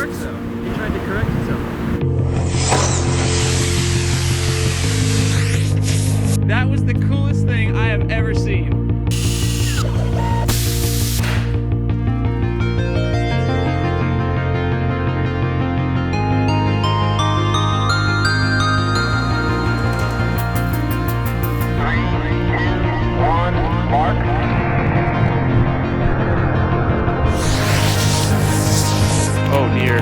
works though. He tried to correct himself. That was the coolest thing I have ever seen. Oh dear.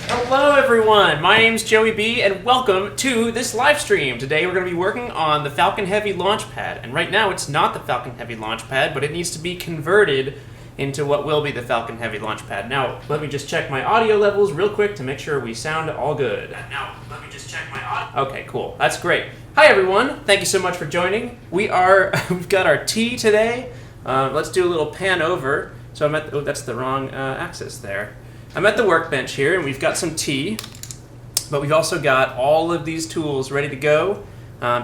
Hello everyone, my name's Joey B and welcome to this live stream. Today we're going to be working on the Falcon Heavy launch pad, and right now it's not the Falcon Heavy launch pad, but it needs to be converted into what will be the Falcon Heavy launch pad. Now, let me just check my audio levels real quick to make sure we sound all good. Okay, cool. That's great. Hi everyone, thank you so much for joining. We've got our tea today. Let's do a little pan over. So I'm at, that's the wrong axis there. I'm at the workbench here, and we've got some tea, but we've also got all of these tools ready to go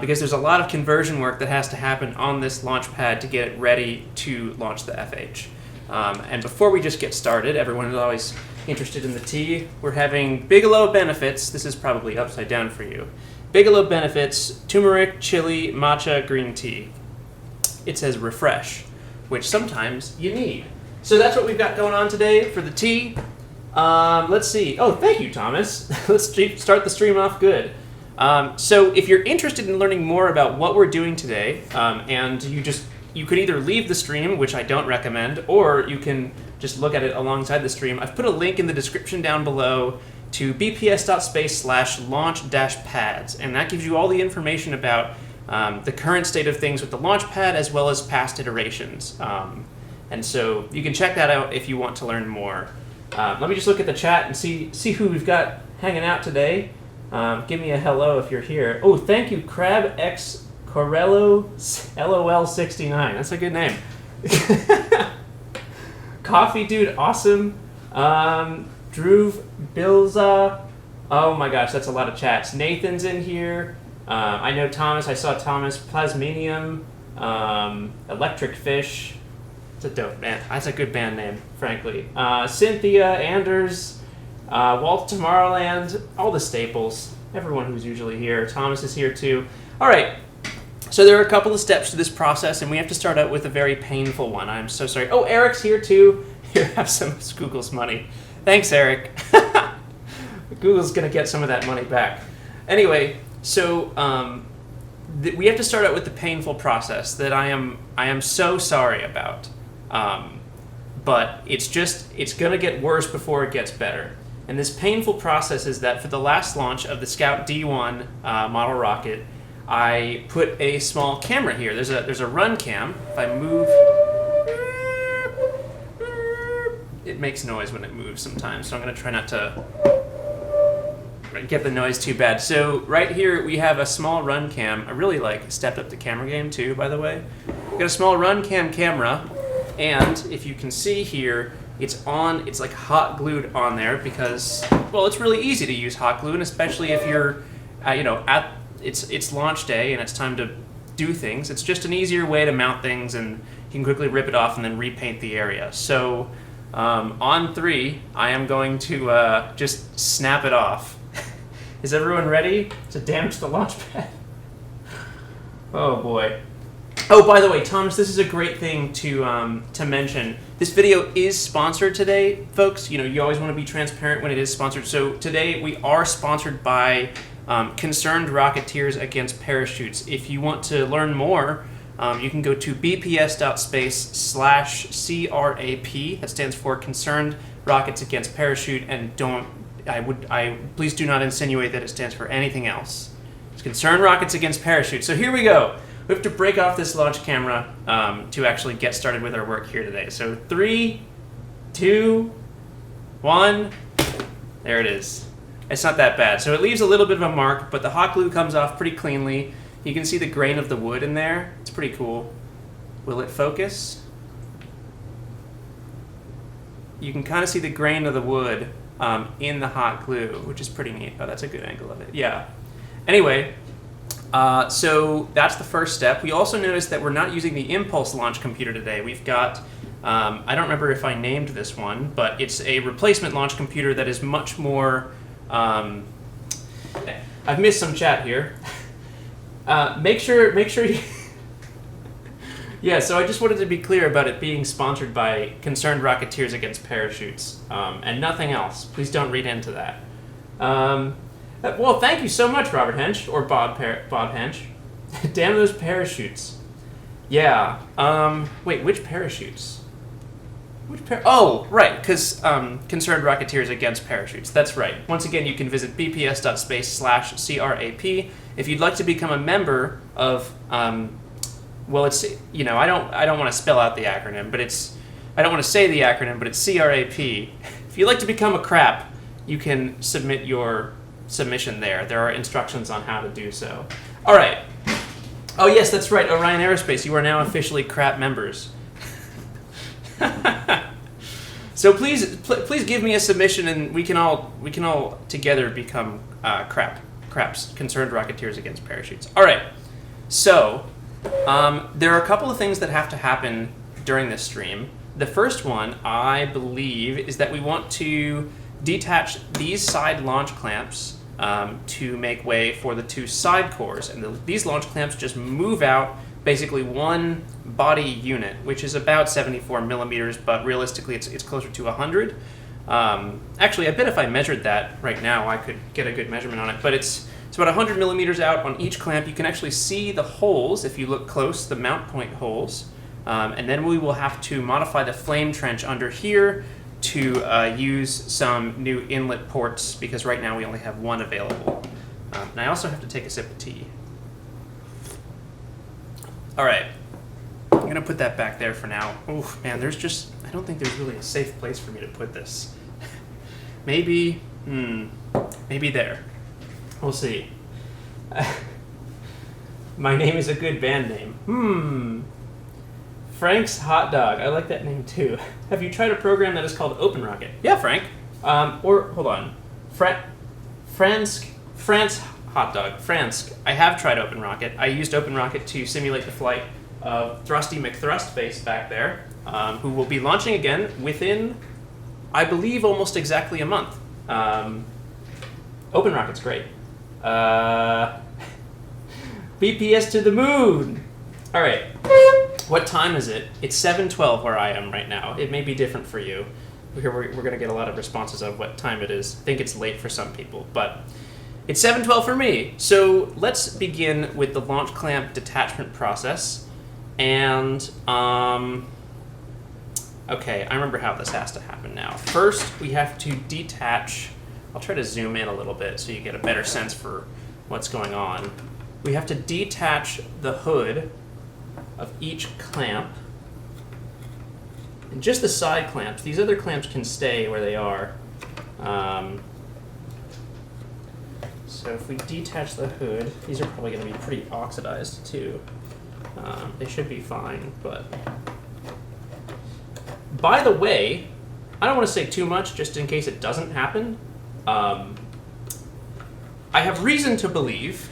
because there's a lot of conversion work that has to happen on this launch pad to get it ready to launch the FH. And before we just get started, everyone is always interested in the tea. We're having Bigelow Benefits. This is probably upside down for you. Bigelow Benefits, turmeric, chili, matcha, green tea. It says refresh, which sometimes you need. So that's what we've got going on today for the tea. Let's see. Oh, thank you, Thomas. Let's start the stream off good. So if you're interested in learning more about what we're doing today, and you could either leave the stream, which I don't recommend, or you can just look at it alongside the stream. I've put a link in the description down below to BPS.space/launch-pads, and that gives you all the information about the current state of things with the launch pad as well as past iterations. And so you can check that out if you want to learn more. Let me just look at the chat and see who we've got hanging out today. Give me a hello if you're here. Oh, thank you, Crab X Corello LOL69. That's a good name. Coffee Dude, awesome. Dhruv Bilza. Oh my gosh, that's a lot of chats. Nathan's in here. I know Thomas. I saw Thomas. Plasminium. Electric Fish. It's a dope band. That's a good band name, frankly. Cynthia, Anders, Walt Tomorrowland, all the staples. Everyone who's usually here. Thomas is here too. All right. So there are a couple of steps to this process, and we have to start out with a very painful one. I'm so sorry. Oh, Eric's here too. Here, have some of Google's money. Thanks, Eric. Google's gonna get some of that money back. Anyway, so we have to start out with the painful process that I am so sorry about. But it's gonna get worse before it gets better. And this painful process is that for the last launch of the Scout D1 model rocket, I put a small camera here. There's a run cam. If I move, it makes noise when it moves sometimes. So I'm gonna try not to get the noise too bad. So right here we have a small run cam. I really stepped up the camera game too, by the way. We've got a small run cam camera. And if you can see here, it's like hot glued on there because, well, it's really easy to use hot glue, and especially if you're, at it's launch day and it's time to do things. It's just an easier way to mount things, and you can quickly rip it off and then repaint the area. So on 3, I am going to just snap it off. Is everyone ready to damage the launch pad? Oh boy. Oh, by the way, Thomas, this is a great thing to mention. This video is sponsored today, folks. You always want to be transparent when it is sponsored. So today we are sponsored by Concerned Rocketeers Against Parachutes. If you want to learn more, you can go to BPS.space/CRAP. That stands for Concerned Rockets Against Parachute, and please do not insinuate that it stands for anything else. It's Concerned Rockets Against Parachute. So here we go. We have to break off this launch camera to actually get started with our work here today. So 3, 2, 1. There it is. It's not that bad. So it leaves a little bit of a mark, but the hot glue comes off pretty cleanly. You can see the grain of the wood in there. It's pretty cool. Will it focus? You can kind of see the grain of the wood in the hot glue, which is pretty neat. Oh, that's a good angle of it. Yeah. Anyway, so that's the first step. We also noticed that we're not using the impulse launch computer today. We've got, I don't remember if I named this one, but it's a replacement launch computer that is much more... I've missed some chat here. Make sure you... Yeah, so I just wanted to be clear about it being sponsored by Concerned Rocketeers Against Parachutes, and nothing else. Please don't read into that. Well, thank you so much, Robert Hench, or Bob Hench. Damn those parachutes. Yeah. Wait, which parachutes? Oh, right, because Concerned Rocketeers Against Parachutes. That's right. Once again, you can visit bps.space/CRAP if you'd like to become a member of. Well, it's I don't want to spell out the acronym, but I don't want to say the acronym, but it's CRAP. If you'd like to become a crap, you can submit your submission there. There are instructions on how to do so. All right. Oh yes, that's right. Orion Aerospace, you are now officially crap members. So please give me a submission, and we can all together become craps, Concerned Rocketeers Against Parachutes. All right. So there are a couple of things that have to happen during this stream. The first one, I believe, is that we want to detach these side launch clamps to make way for the two side cores, and these launch clamps just move out basically one body unit, which is about 74 millimeters, but realistically it's closer to 100. Actually, I bet if I measured that right now, I could get a good measurement on it, but it's about 100 millimeters out on each clamp. You can actually see the holes, if you look close, the mount point holes, and then we will have to modify the flame trench under here to use some new inlet ports, because right now we only have one available. And I also have to take a sip of tea. All right, I'm gonna put that back there for now. Oh man, I don't think there's really a safe place for me to put this. Maybe there. We'll see. My name is a good band name. Frank's Hot Dog. I like that name too. Have you tried a program that is called OpenRocket? Yeah, Frank. Or hold on, France Hot Dog. Fransk. I have tried OpenRocket. I used OpenRocket to simulate the flight of Thrusty McThrustface back there, who will be launching again within, I believe, almost exactly a month. OpenRocket's great. BPS to the moon. All right. What time is it? It's 7:12 where I am right now. It may be different for you. We're going to get a lot of responses of what time it is. I think it's late for some people, but it's 7:12 for me. So let's begin with the launch clamp detachment process. And, okay, I remember how this has to happen now. First, we have to detach. I'll try to zoom in a little bit so you get a better sense for what's going on. We have to detach the hood of each clamp. And just the side clamps. These other clamps can stay where they are. So if we detach the hood, these are probably going to be pretty oxidized too. They should be fine, but... By the way, I don't want to say too much just in case it doesn't happen. I have reason to believe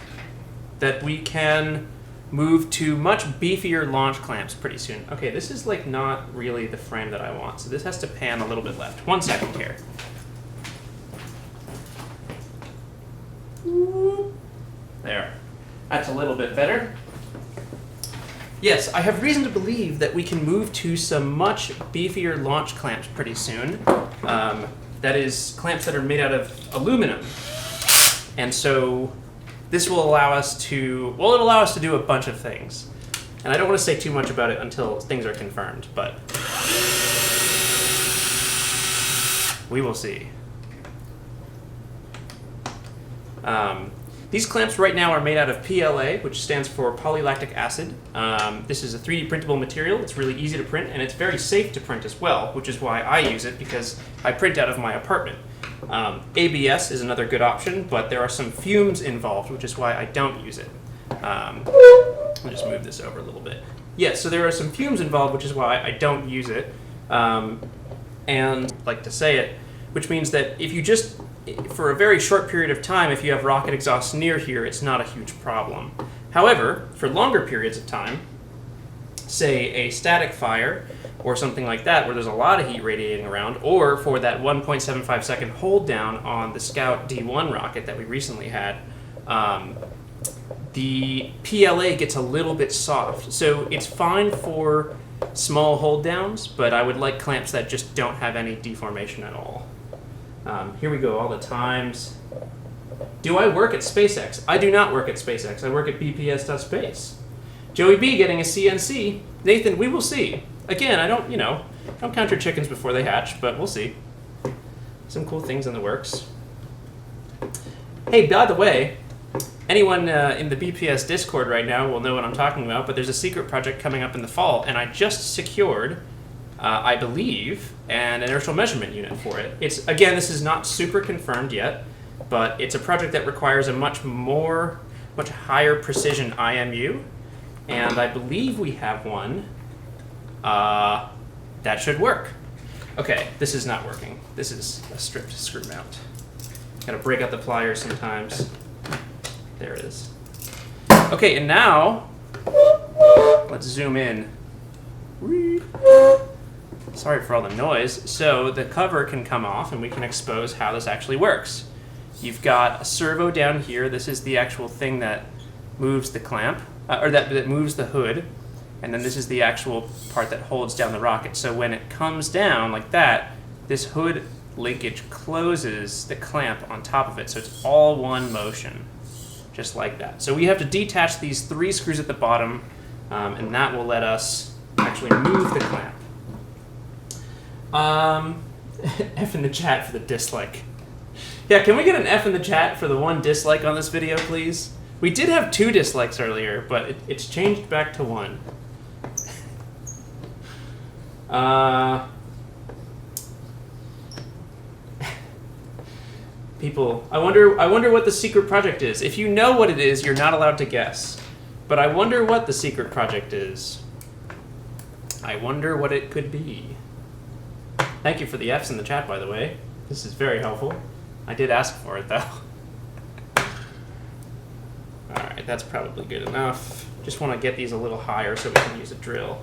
that we can move to much beefier launch clamps pretty soon. Okay, this is like not really the frame that I want, so this has to pan a little bit left. 1 second here. There. That's a little bit better. Yes, I have reason to believe that we can move to some much beefier launch clamps pretty soon. That is, clamps that are made out of aluminum. And so this will allow us to, well, it'll allow us to do a bunch of things. And I don't want to say too much about it until things are confirmed, but we will see. These clamps right now are made out of PLA, which stands for polylactic acid. This is a 3D printable material. It's really easy to print, and it's very safe to print as well, which is why I use it, because I print out of my apartment. ABS is another good option, but there are some fumes involved, which is why I don't use it. I'll just move this over a little bit. Yeah, so there are some fumes involved, which is why I don't use it. And I like to say it, which means that if you just, for a very short period of time, if you have rocket exhaust near here, it's not a huge problem. However, for longer periods of time, say a static fire or something like that, where there's a lot of heat radiating around, or for that 1.75 second hold down on the Scout D1 rocket that we recently had, the PLA gets a little bit soft. So it's fine for small hold downs, but I would like clamps that just don't have any deformation at all. Here we go, all the times. Do I work at SpaceX? I do not work at SpaceX. I work at BPS.space. Joey B getting a CNC. Nathan, we will see. Again, I don't, don't count your chickens before they hatch, but we'll see. Some cool things in the works. Hey, by the way, anyone in the BPS Discord right now will know what I'm talking about, but there's a secret project coming up in the fall, and I just secured, I believe, an inertial measurement unit for it. It's, again, this is not super confirmed yet, but it's a project that requires a much higher precision IMU, and I believe we have one that should work. Okay, this is not working. This is a stripped screw mount. Gotta break out the pliers sometimes. There it is. Okay, and now, let's zoom in. Sorry for all the noise. So the cover can come off and we can expose how this actually works. You've got a servo down here. This is the actual thing that moves the clamp, or that moves the hood. And then this is the actual part that holds down the rocket. So when it comes down like that, this hood linkage closes the clamp on top of it. So it's all one motion, just like that. So we have to detach these 3 screws at the bottom, and that will let us actually move the clamp. F in the chat for the dislike. Yeah, can we get an F in the chat for the 1 dislike on this video, please? We did have 2 dislikes earlier, but it's changed back to 1. People, I wonder what the secret project is. If you know what it is, you're not allowed to guess. But I wonder what the secret project is. I wonder what it could be. Thank you for the Fs in the chat, by the way. This is very helpful. I did ask for it, though. Alright, that's probably good enough. Just want to get these a little higher so we can use a drill.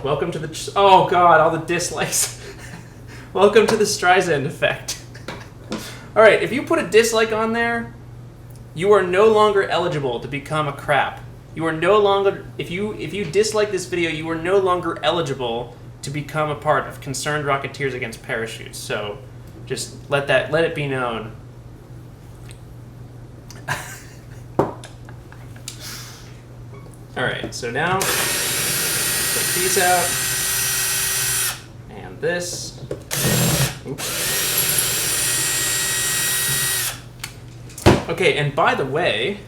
Welcome to the... Oh god, all the dislikes. Welcome to the Streisand effect. Alright, if you put a dislike on there, you are no longer eligible to become a crap. You are no longer... If you dislike this video, you are no longer eligible to become a part of Concerned Rocketeers Against Parachutes. So just let it be known. Alright, so now take these out. And this. Oops. Okay, and by the way,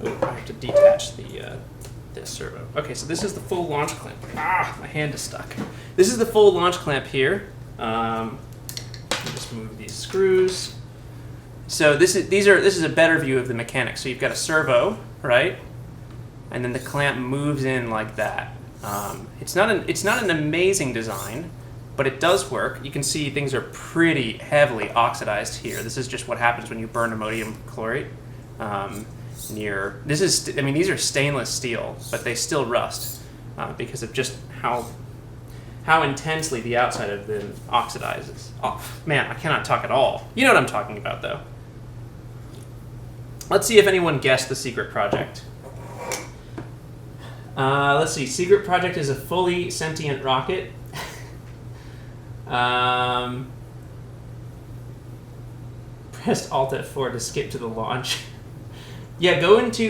I have to detach this servo. Okay, so this is the full launch clamp. Ah, my hand is stuck. This is the full launch clamp here. Just move these screws. So this is a better view of the mechanics. So you've got a servo, right? And then the clamp moves in like that. It's not an amazing design, but it does work. You can see things are pretty heavily oxidized here. This is just what happens when you burn ammonium chlorate. These are stainless steel, but they still rust because of just how intensely the outside of them oxidizes. Oh man, I cannot talk at all. You know what I'm talking about, though. Let's see if anyone guessed the secret project. Let's see. Secret project is a fully sentient rocket. Pressed Alt F4 to skip to the launch. Yeah, go into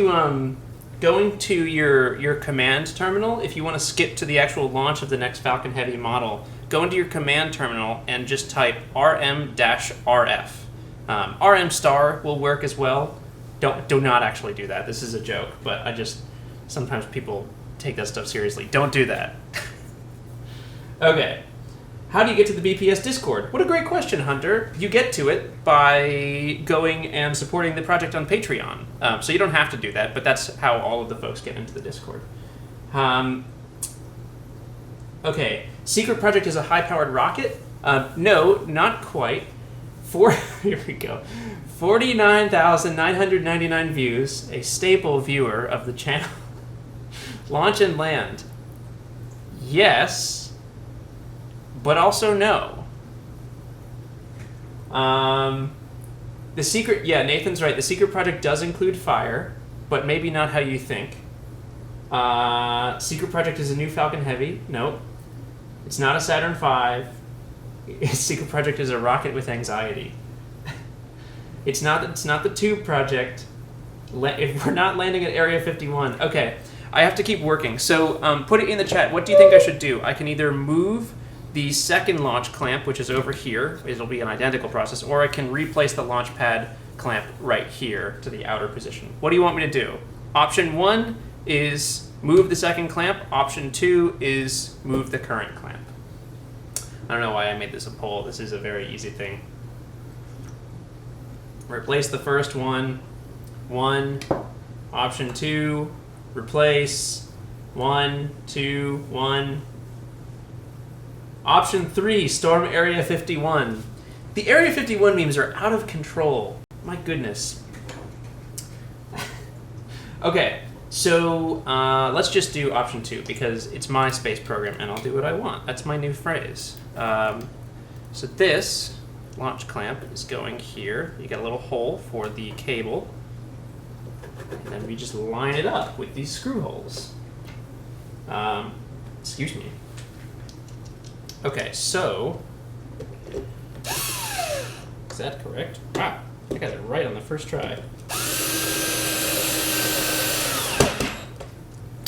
your command terminal. If you want to skip to the actual launch of the next Falcon Heavy model, go into your command terminal and just type rm-rf. RM star will work as well. Do not actually do that. This is a joke, but sometimes people take that stuff seriously. Don't do that. Okay. How do you get to the BPS Discord? What a great question, Hunter. You get to it by going and supporting the project on Patreon. So you don't have to do that, but that's how all of the folks get into the Discord. Okay. Secret project is a high-powered rocket? No, not quite. Here we go. 49,999 views, a staple viewer of the channel. Launch and land. Yes. But also no. The secret, yeah, Nathan's right. The secret project does include fire, but maybe not how you think. Secret project is a new Falcon Heavy. Nope. It's not a Saturn V. Secret project is a rocket with anxiety. It's not the tube project. If we're not landing at Area 51. Okay, I have to keep working. So put it in the chat. What do you think I should do? I can either move the second launch clamp, which is over here. It'll be an identical process. Or I can replace the launch pad clamp right here to the outer position. What do you want me to do? Option 1 is move the second clamp. Option 2 is move the current clamp. I don't know why I made this a poll. This is a very easy thing. Replace the first one. 1. Option 2, replace. 1, 2, 1. Option 3, storm Area 51. The Area 51 memes are out of control. My goodness. Okay, so let's just do option 2 because it's my space program and I'll do what I want. That's my new phrase. So this launch clamp is going here. You got a little hole for the cable. And then we just line it up with these screw holes. Excuse me. Okay, so is that correct? Wow, I got it right on the first try.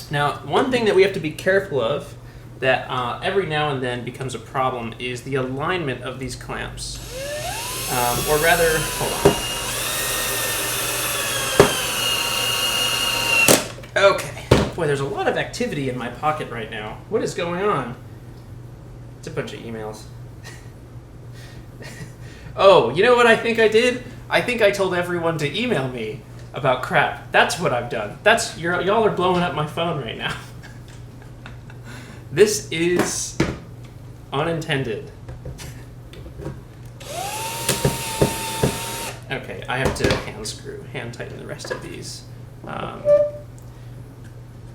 Now, one thing that we have to be careful of that every now and then becomes a problem is the alignment of these clamps. Or rather, hold on. Okay. Boy, there's a lot of activity in my pocket right now. What is going on? It's a bunch of emails. Oh, you know what I think I did? I think I told everyone to email me about crap. That's what I've done. Y'all are blowing up my phone right now. This is unintended. Okay, I have to hand tighten the rest of these.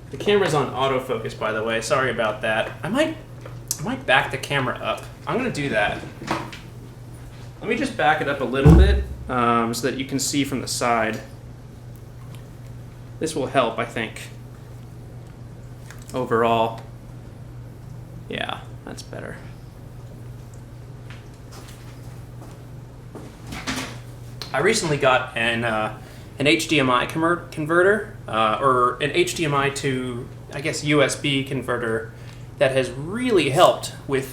The camera's on autofocus, by the way. Sorry about that. I might back the camera up. I'm gonna do that. Let me just back it up a little bit so that you can see from the side. This will help, I think. Overall. Yeah, that's better. I recently got an HDMI converter, or an HDMI to, I guess, USB converter that has really helped with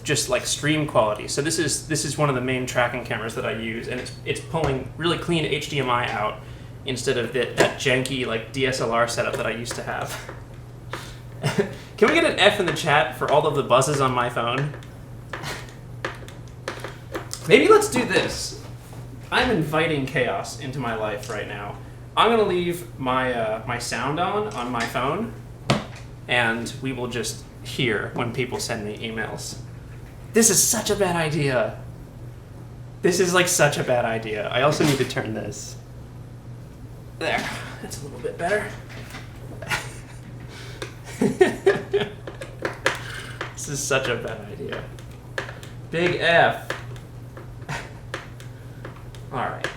just like stream quality. So this is one of the main tracking cameras that I use, and it's pulling really clean HDMI out instead of that janky like DSLR setup that I used to have. Can we get an F in the chat for all of the buzzes on my phone? Maybe let's do this. I'm inviting chaos into my life right now. I'm gonna leave my my sound on my phone, and we will just hear when people send me emails. This is such a bad idea. This is like such a bad idea. I also need to turn this. There, that's a little bit better. This is such a bad idea. Big F. All right.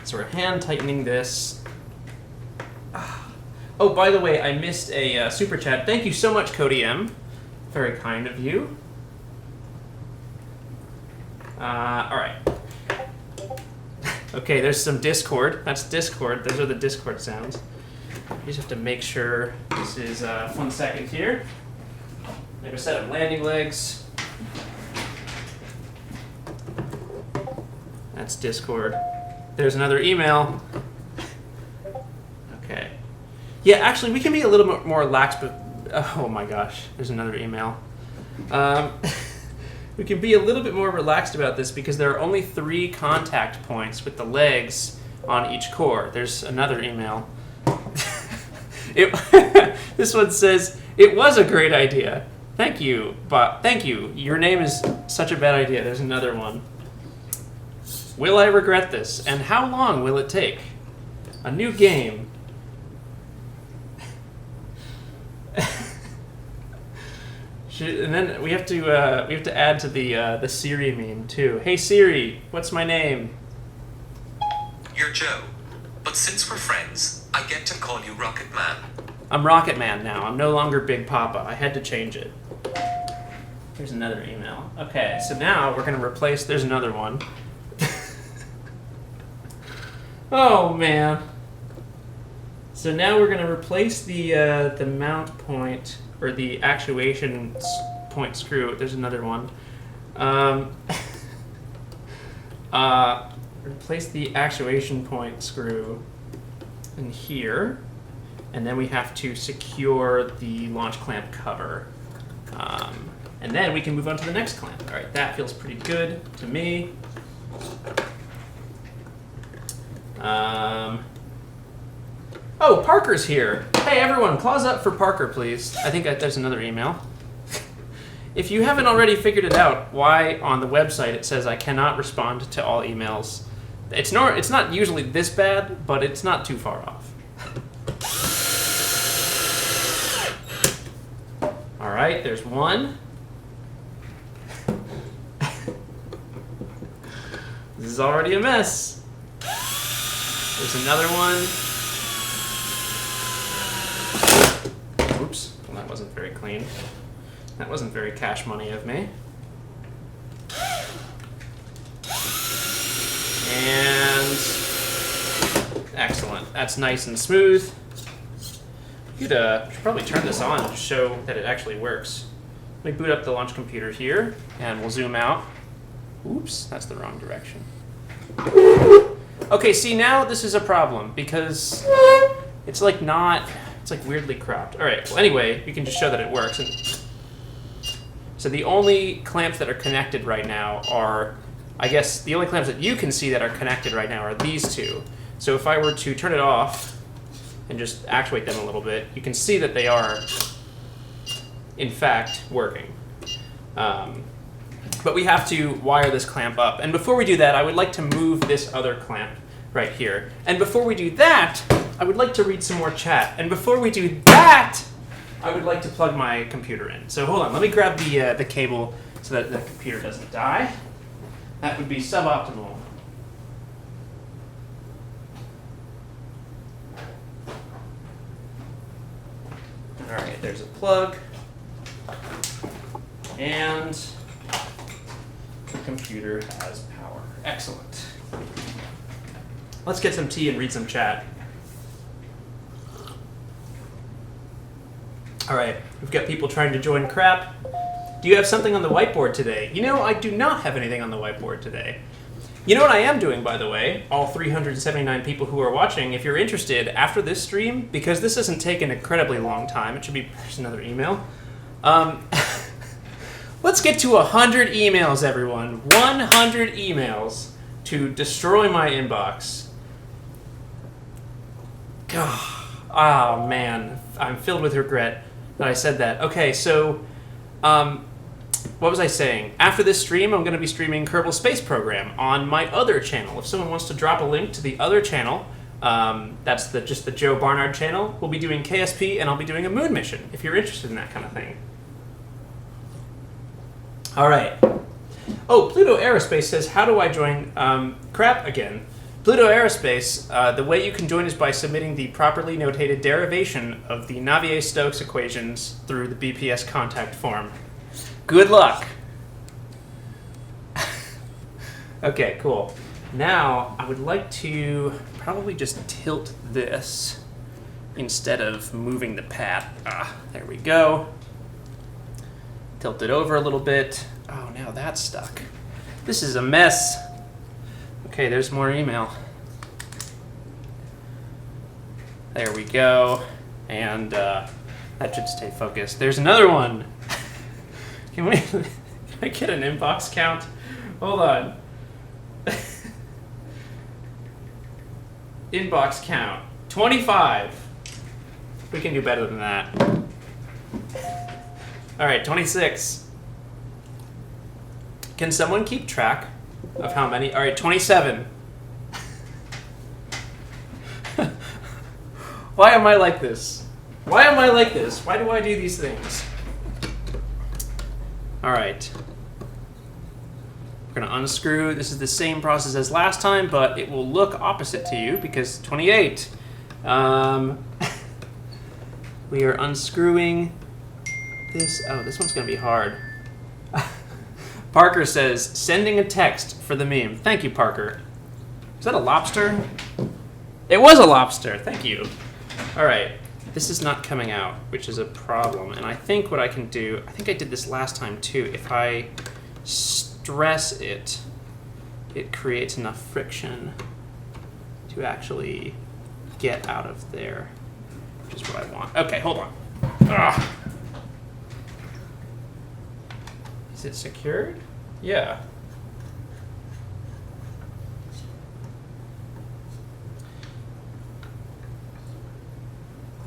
So we're hand tightening this. Oh, by the way, I missed a super chat. Thank you so much, Cody M. Very kind of you. All right. Okay, there's some Discord. That's Discord. Those are the Discord sounds. You just have to make sure this is 1 second here. Like a set of landing legs. That's Discord. There's another email. Okay. Yeah, actually, we can be a little bit more lax, but oh my gosh, there's another email. We can be a little bit more relaxed about this because there are only 3 contact points with the legs on each core. There's another email. This one says, "It was a great idea. Thank you, but thank you. Your name is such a bad idea." There's another one. "Will I regret this? And how long will it take? A new game." And then we have to add to the Siri meme too. "Hey Siri, what's my name?" "You're Joe, but since we're friends, I get to call you Rocket Man." "I'm Rocket Man now. I'm no longer Big Papa. I had to change it." Here's another email. Okay, so now we're going to replace... There's another one. Oh, man. So now we're going to replace the mount point, or the actuation point screw. There's another one. Replace the actuation point screw in here. And then we have to secure the launch clamp cover. And then we can move on to the next clamp. All right, that feels pretty good to me. Oh, Parker's here. Hey, everyone, claws up for Parker, please. I think there's another email. If you haven't already figured it out, why on the website it says I cannot respond to all emails, it's not usually this bad, but it's not too far off. All right, there's one. This is already a mess. There's another one. Oops, well, that wasn't very clean. That wasn't very cash money of me. And excellent. That's nice and smooth. You should probably turn this on to show that it actually works. Let me boot up the launch computer here, and we'll zoom out. Oops, that's the wrong direction. Okay, see, now this is a problem because it's like weirdly cropped. All right, well, anyway, we can just show that it works. And so the only clamps that are connected right now are, I guess, the only clamps that you can see that are connected right now are these two. So if I were to turn it off and just actuate them a little bit, you can see that they are, in fact, working. But we have to wire this clamp up. And before we do that, I would like to move this other clamp right here. And before we do that, I would like to read some more chat. And before we do that, I would like to plug my computer in. So hold on, let me grab the cable so that the computer doesn't die. That would be suboptimal. All right, there's a plug. And the computer has power. Excellent. Let's get some tea and read some chat. All right, we've got people trying to join crap. Do you have something on the whiteboard today? You know, I do not have anything on the whiteboard today. You know what I am doing, by the way, all 379 people who are watching, if you're interested, after this stream, because this doesn't take an incredibly long time, it should be, there's another email. Let's get to 100 emails, everyone. 100 emails to destroy my inbox. Oh, man. I'm filled with regret that I said that. Okay, so what was I saying? After this stream, I'm going to be streaming Kerbal Space Program on my other channel. If someone wants to drop a link to the other channel, that's just the Joe Barnard channel, we'll be doing KSP and I'll be doing a moon mission, if you're interested in that kind of thing. All right. Oh, Pluto Aerospace says, how do I join? Crap again. Pluto Aerospace, the way you can join is by submitting the properly notated derivation of the Navier-Stokes equations through the BPS contact form. Good luck. Okay, cool. Now, I would like to probably just tilt this instead of moving the pad. There we go. Tilt it over a little bit. Oh, now that's stuck. This is a mess. Okay, there's more email. There we go. And that should stay focused. There's another one. Can I get an inbox count? Hold on. Inbox count 25. We can do better than that. All right, 26. Can someone keep track of how many? All right, 27. Why am I like this? Why am I like this? Why do I do these things? All right. We're going to unscrew. This is the same process as last time, but it will look opposite to you because 28. We are unscrewing this. Oh, this one's going to be hard. Parker says, sending a text for the meme. Thank you, Parker. Is that a lobster? It was a lobster. Thank you. All right. This is not coming out, which is a problem. And I think what I can do, I think I did this last time too. If I stress it, it creates enough friction to actually get out of there, which is what I want. Okay, hold on. Ugh. Is it secured? Yeah.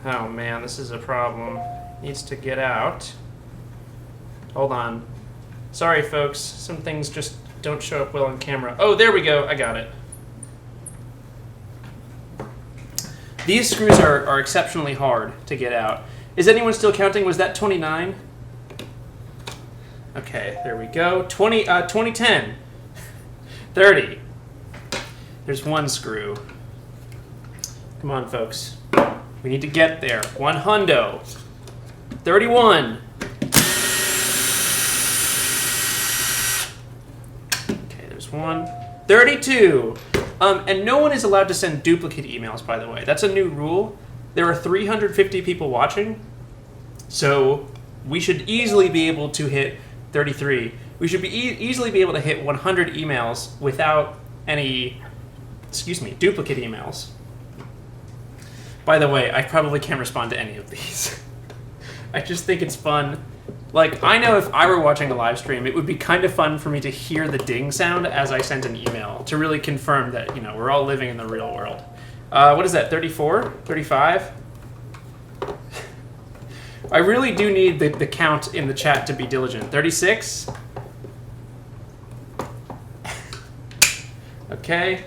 Oh man, this is a problem. Needs to get out. Hold on. Sorry folks, some things just don't show up well on camera. Oh, there we go, I got it. These screws are exceptionally hard to get out. Is anyone still counting? Was that 29? Okay, there we go. 2010. 30. There's one screw. Come on, folks. We need to get there. 100. 31. Okay, there's one. 32. And no one is allowed to send duplicate emails, by the way. That's a new rule. There are 350 people watching, so we should easily be able to hit 33. We should be easily be able to hit 100 emails without any, duplicate emails. By the way, I probably can't respond to any of these. I just think it's fun. Like, I know if I were watching a live stream, it would be kind of fun for me to hear the ding sound as I sent an email to really confirm that, you know, we're all living in the real world. What is that, 34? 35? I really do need the count in the chat to be diligent. 36? Okay.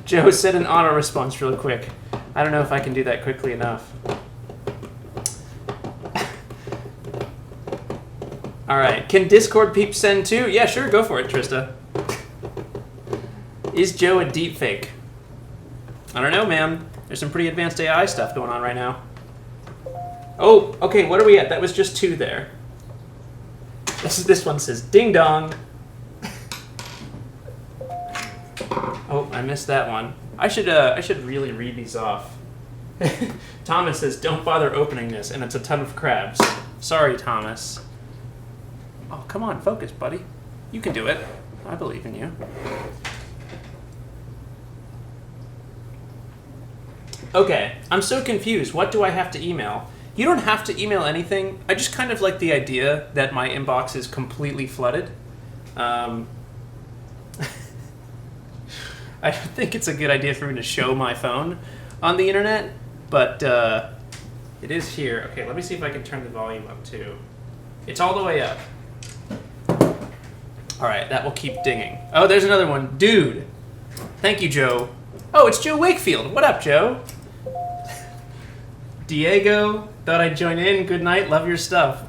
Joe said an auto response real quick. I don't know if I can do that quickly enough. All right, can Discord peeps send too? Yeah, sure, go for it, Trista. Is Joe a deepfake? I don't know, man. There's some pretty advanced AI stuff going on right now. Oh, okay, what are we at? That was just 2 there. This one says ding dong. Oh, I missed that one. I should really read these off. Thomas says, don't bother opening this, and it's a ton of crabs. Sorry, Thomas. Oh, come on, focus, buddy. You can do it. I believe in you. Okay, I'm so confused. What do I have to email? You don't have to email anything. I just kind of like the idea that my inbox is completely flooded. I don't think it's a good idea for me to show my phone on the internet, but it is here. Okay, let me see if I can turn the volume up too. It's all the way up. All right, that will keep dinging. Oh, there's another one. Dude. Thank you, Joe. Oh, it's Joe Wakefield. What up, Joe? Diego, thought I'd join in. Good night. Love your stuff.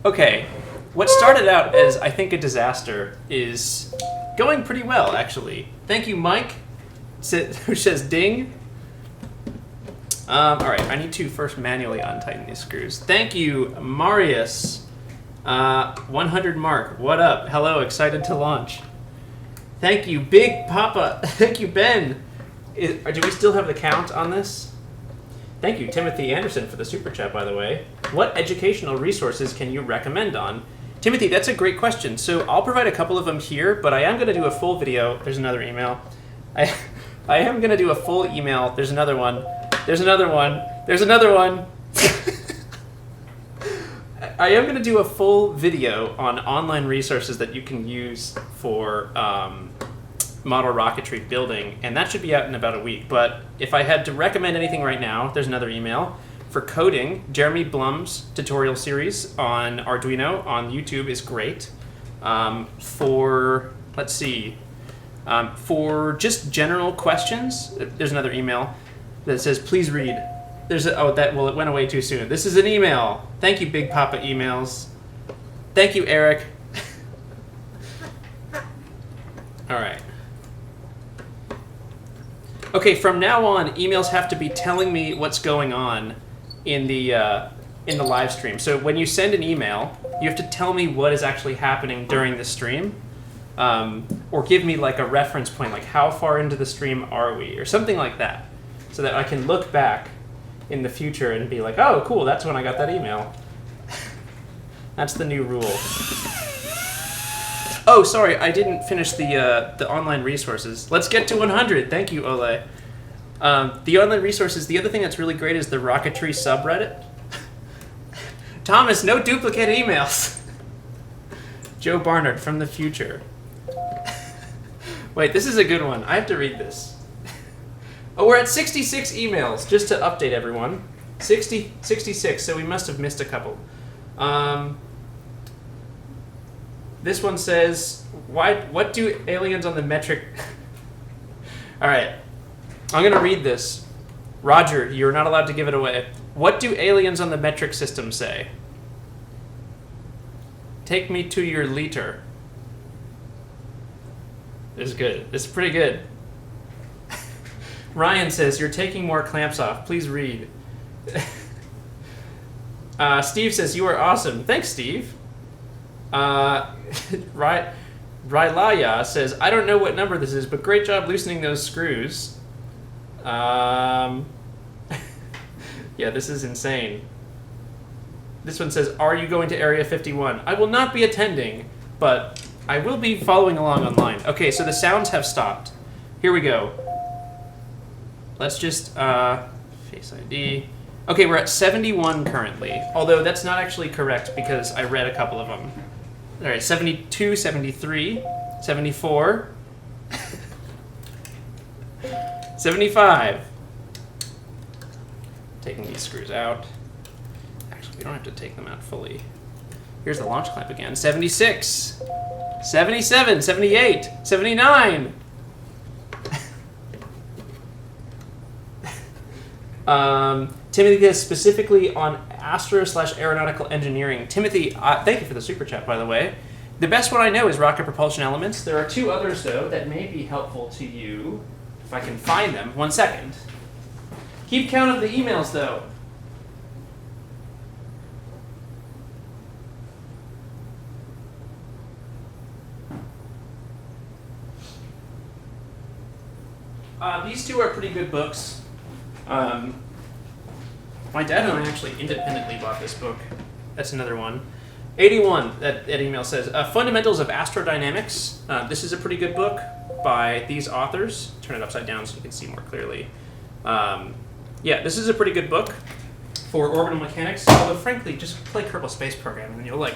Okay, what started out as, I think, a disaster is going pretty well, actually. Thank you, Mike, who says ding. All right, I need to first manually untighten these screws. Thank you, Marius. 100 Mark, what up? Hello, excited to launch. Thank you, Big Papa. Thank you, Ben. Do we still have the count on this? Thank you, Timothy Anderson, for the super chat, by the way. What educational resources can you recommend on? Timothy, that's a great question. So I'll provide a couple of them here, but I am going to do a full video. There's another email. I am going to do a full email. There's another one. There's another one. There's another one. I am going to do a full video on online resources that you can use for model rocketry building, and that should be out in about a week. But if I had to recommend anything right now, there's another email. For coding, Jeremy Blum's tutorial series on Arduino on YouTube is great. For just general questions, there's another email that says, please read. It went away too soon. This is an email. Thank you, Big Papa emails. Thank you, Eric. All right. Okay, from now on, emails have to be telling me what's going on in the live stream. So when you send an email, you have to tell me what is actually happening during the stream, or give me like a reference point, like how far into the stream are we, or something like that, so that I can look back in the future and be like, oh, cool, that's when I got that email. That's the new rule. Oh, sorry, I didn't finish the online resources. Let's get to 100. Thank you, Ole. The online resources, the other thing that's really great is the Rocketry subreddit. Thomas, no duplicate emails. Joe Barnard from the future. Wait, this is a good one. I have to read this. Oh, we're at 66 emails, just to update everyone. 66, so we must have missed a couple. This one says, what do aliens on the metric... All right, I'm going to read this. Roger, you're not allowed to give it away. What do aliens on the metric system say? Take me to your liter. This is good. This is pretty good. Ryan says, you're taking more clamps off. Please read. Steve says, you are awesome. Thanks, Steve. Rylaya says, I don't know what number this is, but great job loosening those screws. Yeah, this is insane. This one says, are you going to Area 51? I will not be attending, but I will be following along online. Okay, so the sounds have stopped. Here we go. Let's just, Face ID. Okay, we're at 71 currently, although that's not actually correct because I read a couple of them. All right, 72, 73, 74, 75. Taking these screws out. Actually, we don't have to take them out fully. Here's the launch clamp again. 76, 77, 78, 79. Timothy is specifically on astro/aeronautical engineering. Timothy, thank you for the super chat, by the way. The best one I know is rocket propulsion elements. There are two others, though, that may be helpful to you, if I can find them. 1 second. Keep count of the emails, though. These two are pretty good books. My dad and I actually independently bought this book. That's another one. 81, that email says, Fundamentals of Astrodynamics. This is a pretty good book by these authors. Turn it upside down so you can see more clearly. Yeah, this is a pretty good book for orbital mechanics, although frankly, just play Kerbal Space Program and you'll like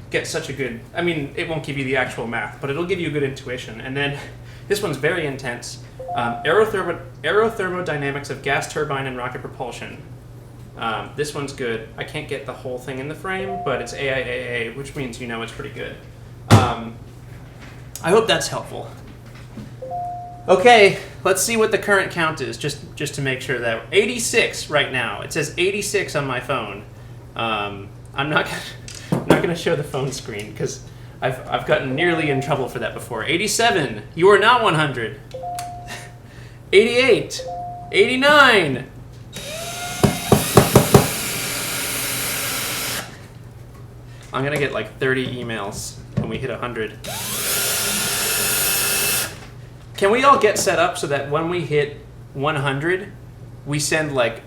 get such a good, I mean, it won't give you the actual math, but it'll give you a good intuition. And then this one's very intense. Aerothermodynamics of gas turbine and rocket propulsion. This one's good. I can't get the whole thing in the frame, but it's AIAA, which means you know it's pretty good. I hope that's helpful. Okay, let's see what the current count is, just to make sure that 86 right now. It says 86 on my phone. I'm not gonna show the phone screen because I've gotten nearly in trouble for that before. 87, you are not 100. 88, 89. I'm gonna get like 30 emails when we hit 100. Can we all get set up so that when we hit 100, we send like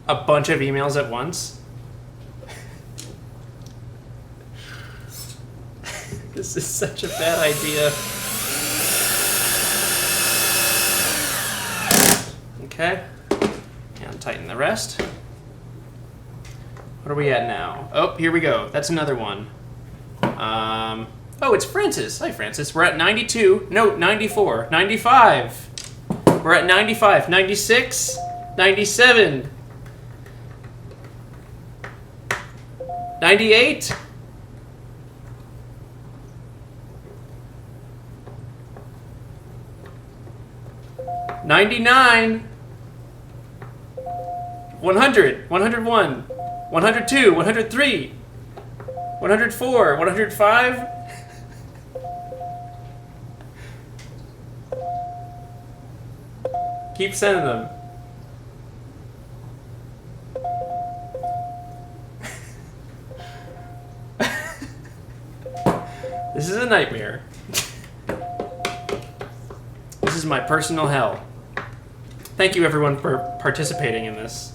a bunch of emails at once? This is such a bad idea. Okay. And tighten the rest. What are we at now? Oh, here we go. That's another one. Oh, it's Francis. Hi, Francis. We're at 92. No, 94. 95. We're at 95. 96. 97. 98. 99. 100. 101. 102. 103. 104. 105. Keep sending them. This is a nightmare. This is my personal hell. Thank you, everyone, for participating in this.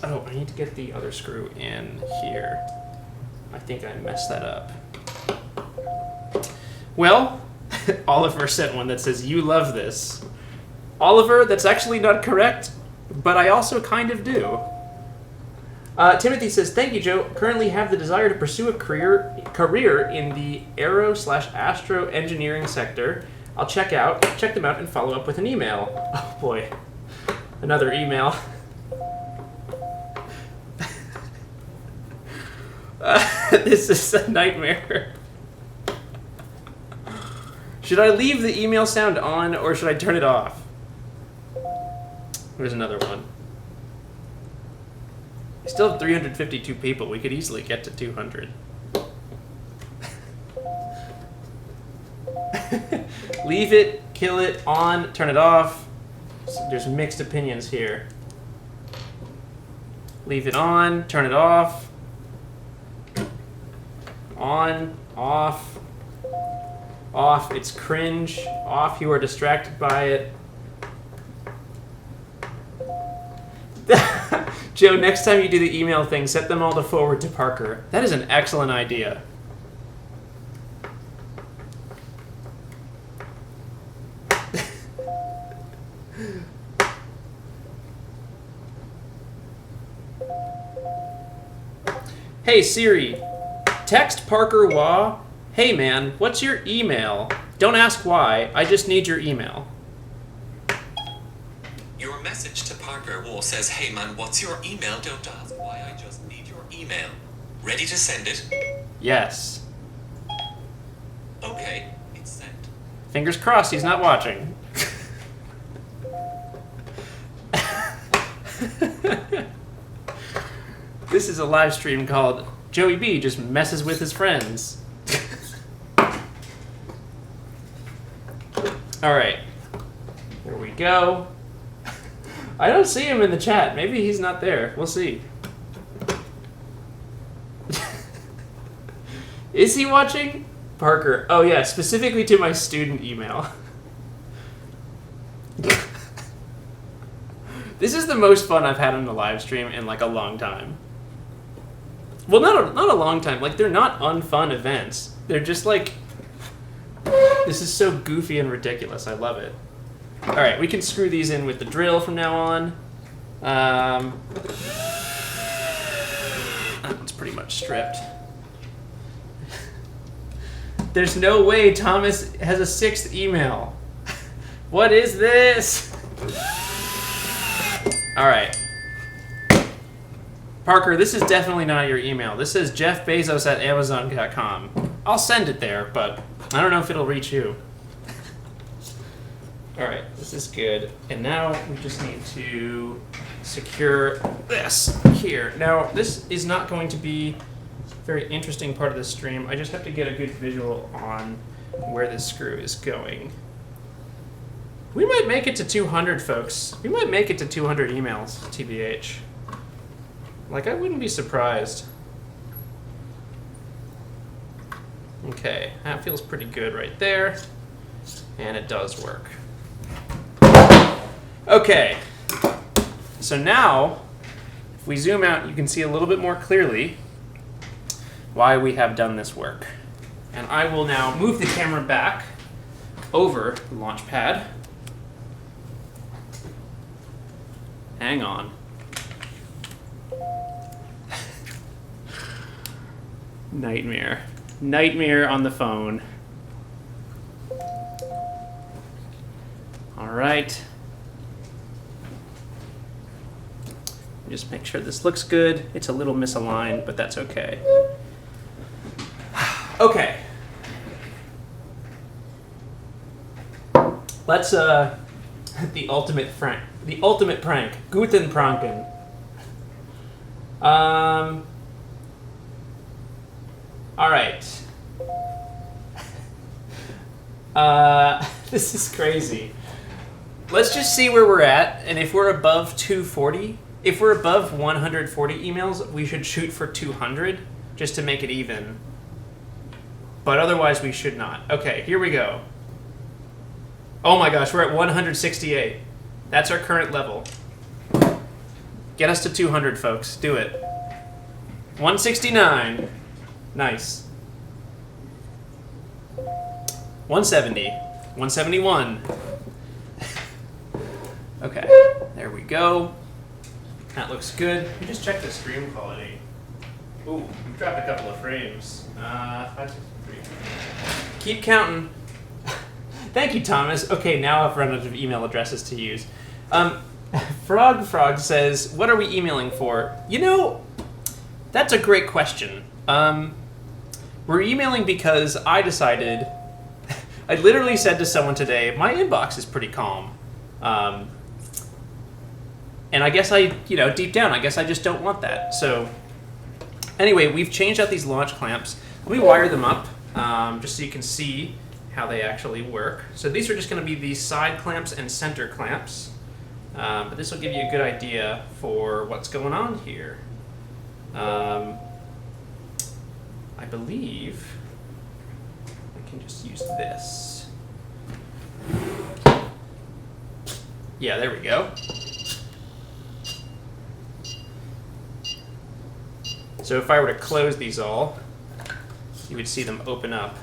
Oh, I need to get the other screw in here. I think I messed that up. Well, Oliver sent one that says, "You love this." Oliver, that's actually not correct, but I also kind of do. Timothy says, "Thank you, Joe. Currently have the desire to pursue a career in the aero/astro engineering sector. I'll check them out and follow up with an email." Oh boy, another email. This is a nightmare. Should I leave the email sound on or should I turn it off? There's another one. We still have 352 people. We could easily get to 200. Leave it, kill it, on, turn it off. There's mixed opinions here. Leave it on, turn it off. On, off. Off, it's cringe. Off, you are distracted by it. Joe, next time you do the email thing, set them all to forward to Parker. That is an excellent idea. Hey Siri, text Parker Wah. Hey man, what's your email? Don't ask why, I just need your email. Your message to Parker Wall says, "Hey man, what's your email? Don't ask why, I just need your email." Ready to send it? Yes. Okay, it's sent. Fingers crossed he's not watching. This is a live stream called Joey B Just Messes with His Friends. Alright. Here we go. I don't see him in the chat. Maybe he's not there. We'll see. Is he watching? Parker. Oh yeah, specifically to my student email. This is the most fun I've had on the live stream in like a long time. Well, not a long time. Like, they're not unfun events. They're just like, this is so goofy and ridiculous. I love it. All right, we can screw these in with the drill from now on. That one's pretty much stripped. There's no way Thomas has a 6th email. What is this? All right. Parker, this is definitely not your email. This is Jeff Bezos at Amazon.com. I'll send it there, but I don't know if it'll reach you. All right, this is good. And now we just need to secure this here. Now, this is not going to be a very interesting part of the stream. I just have to get a good visual on where this screw is going. We might make it to 200, folks. We might make it to 200 emails, TBH. Like, I wouldn't be surprised. Okay, that feels pretty good right there. And it does work. Okay, so now, if we zoom out, you can see a little bit more clearly why we have done this work. And I will now move the camera back over the launch pad. Hang on. Nightmare. Nightmare on the phone. All right. Just make sure this looks good. It's a little misaligned, but that's okay. Okay. Let's the ultimate prank. Guten Pranken. All right. This is crazy. Let's just see where we're at, and if we're above 240, if we're above 140 emails, we should shoot for 200 just to make it even. But otherwise, we should not. Okay, here we go. Oh my gosh, we're at 168. That's our current level. Get us to 200, folks. Do it. 169. Nice. 170. 171. Okay, there we go. That looks good. Let me just check the stream quality. Ooh, we dropped a couple of frames. 5, 6, 3. Keep counting. Thank you, Thomas. Okay, now I've run out of email addresses to use. Frog says, what are we emailing for? You know, that's a great question. We're emailing because I decided, I literally said to someone today, my inbox is pretty calm. And I guess deep down, I guess I just don't want that. So anyway, we've changed out these launch clamps. Let me wire them up just so you can see how they actually work. So these are just going to be the side clamps and center clamps. But this will give you a good idea for what's going on here. I believe I can just use this. Yeah, there we go. So if I were to close these all, you would see them open up.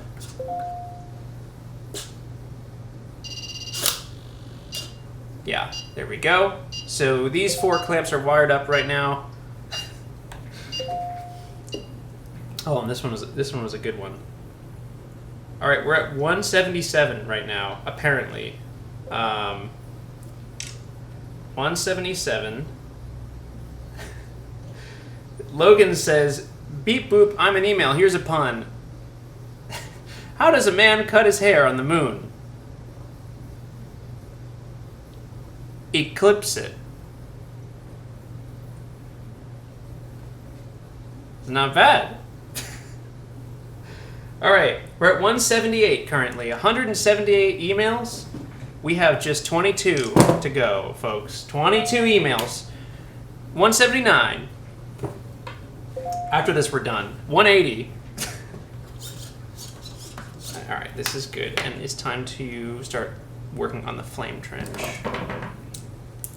Yeah, there we go. So these 4 clamps are wired up right now. Oh, and this one was a good one. All right, we're at 177 right now, apparently. 177. Logan says, beep boop, I'm an email. Here's a pun. How does a man cut his hair on the moon? Eclipse it. It's not bad. All right, we're at 178 currently. 178 emails. We have just 22 to go, folks. 22 emails. 179. After this, we're done. 180. All right, this is good. And it's time to start working on the flame trench.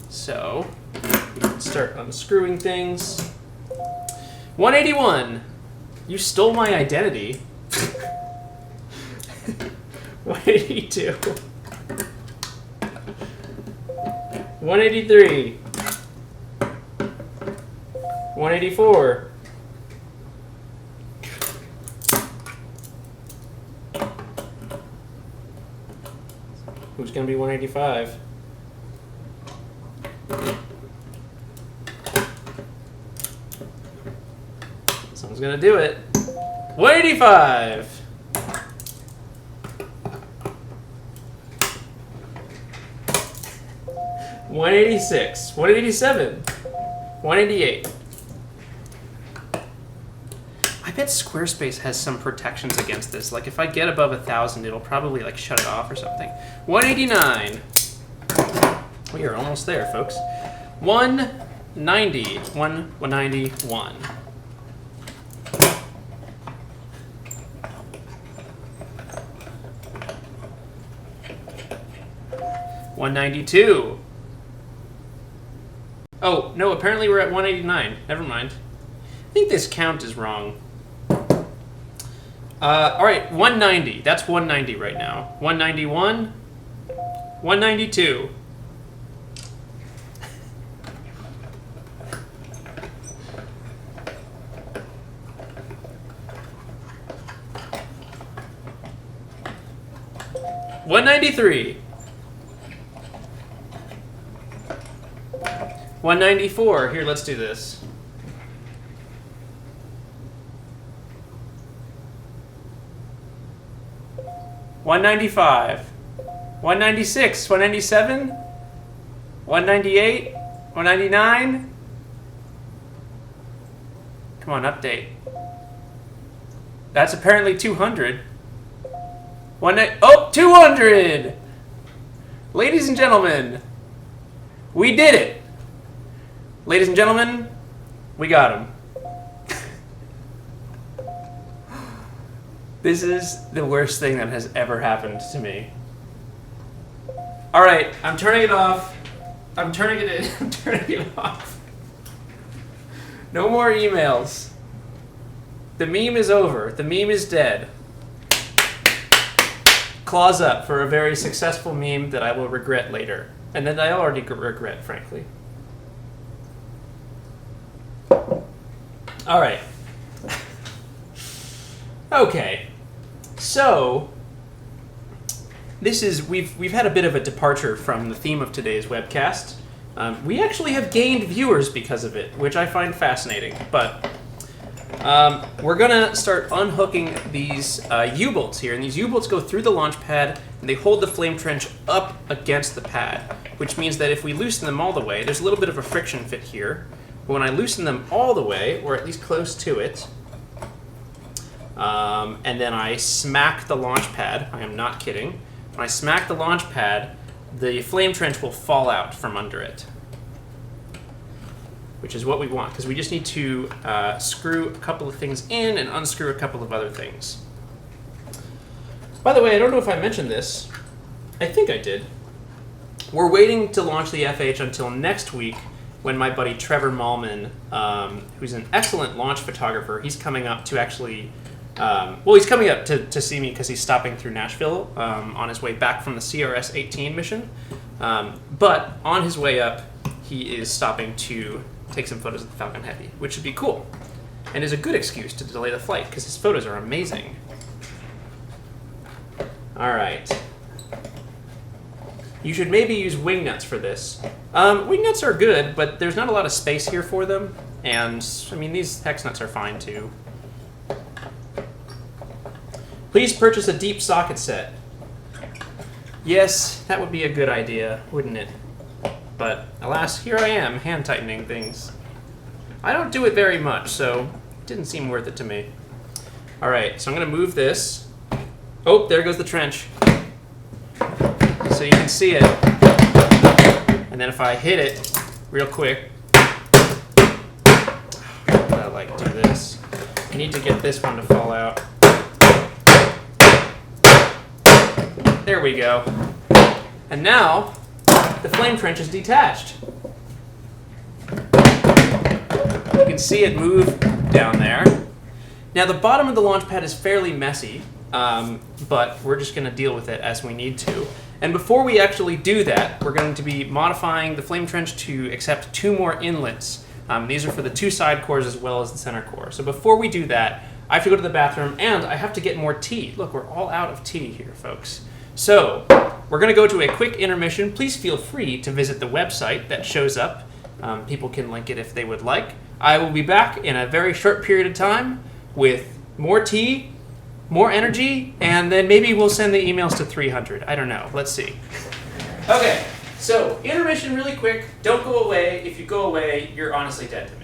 So, let's start unscrewing things. 181. You stole my identity. 182. 183. 184. Who's going to be 185? Someone's going to do it. 185! $186, $187, $188. I bet Squarespace has some protections against this. Like if I get above 1,000, it'll probably like shut it off or something. 189. We are almost there, folks. 190. 191. 192. Oh, no, apparently we're at 189. Never mind. I think this count is wrong. All right, 190. That's 190 right now. 191. 192. $193. 194. Here, let's do this. $195. 196. 197. 198. 199. Come on, update. That's apparently 200. 200! Ladies and gentlemen, we did it. Ladies and gentlemen, we got him. This is the worst thing that has ever happened to me. All right, I'm turning it off. I'm turning it in. I'm turning it off. No more emails. The meme is over. The meme is dead. Claws up for a very successful meme that I will regret later. And that I already regret, frankly. All right. Okay. So, we've had a bit of a departure from the theme of today's webcast. We actually have gained viewers because of it, which I find fascinating. But we're gonna start unhooking these U-bolts here, and these U-bolts go through the launch pad, and they hold the flame trench up against the pad, which means that if we loosen them all the way, there's a little bit of a friction fit here. But when I loosen them all the way, or at least close to it, and then I smack the launch pad, I am not kidding, when I smack the launch pad, the flame trench will fall out from under it, which is what we want, because we just need to screw a couple of things in and unscrew a couple of other things. By the way, I don't know if I mentioned this. I think I did. We're waiting to launch the FH until next week, when my buddy Trevor Mallman, who's an excellent launch photographer, he's coming up to actually... he's coming up to see me because he's stopping through Nashville on his way back from the CRS-18 mission. But on his way up, he is stopping to take some photos of the Falcon Heavy, which would be cool. And is a good excuse to delay the flight because his photos are amazing. All right. You should maybe use wing nuts for this. Wing nuts are good, but there's not a lot of space here for them. And, I mean, these hex nuts are fine, too. Please purchase a deep socket set. Yes, that would be a good idea, wouldn't it? But, alas, here I am, hand-tightening things. I don't do it very much, so it didn't seem worth it to me. All right, so I'm going to move this. Oh, there goes the trench. So you can see it. And then if I hit it real quick, I like do this. I need to get this one to fall out. There we go. And now, the flame trench is detached. You can see it move down there. Now the bottom of the launch pad is fairly messy, but we're just going to deal with it as we need to. And before we actually do that, we're going to be modifying the flame trench to accept 2 more inlets. These are for the 2 side cores as well as the center core. So before we do that, I have to go to the bathroom and I have to get more tea. Look, we're all out of tea here, folks. So we're going to go to a quick intermission. Please feel free to visit the website that shows up. People can link it if they would like. I will be back in a very short period of time with more tea, more energy, and then maybe we'll send the emails to 300. I don't know. Let's see. Okay, so intermission really quick. Don't go away. If you go away, you're honestly dead to me.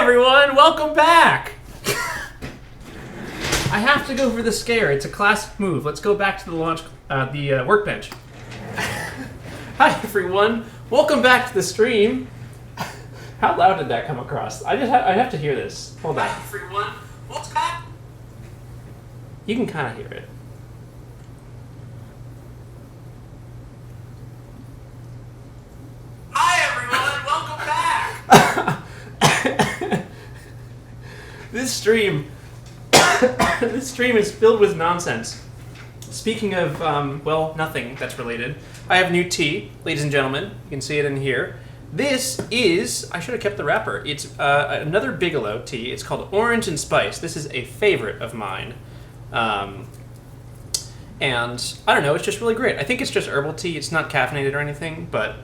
everyone, welcome back! I have to go for the scare. It's a classic move. Let's go back to the workbench. Hi everyone, welcome back to the stream. How loud did that come across? I have to hear this. Hold on. Hi everyone, welcome back. You can kind of hear it. Hi everyone, welcome back. This stream is filled with nonsense. Speaking of, well, nothing that's related, I have new tea, ladies and gentlemen. You can see it in here. This is, I should have kept the wrapper. It's another Bigelow tea. It's called Orange and Spice. This is a favorite of mine. And I don't know, it's just really great. I think it's just herbal tea. It's not caffeinated or anything, but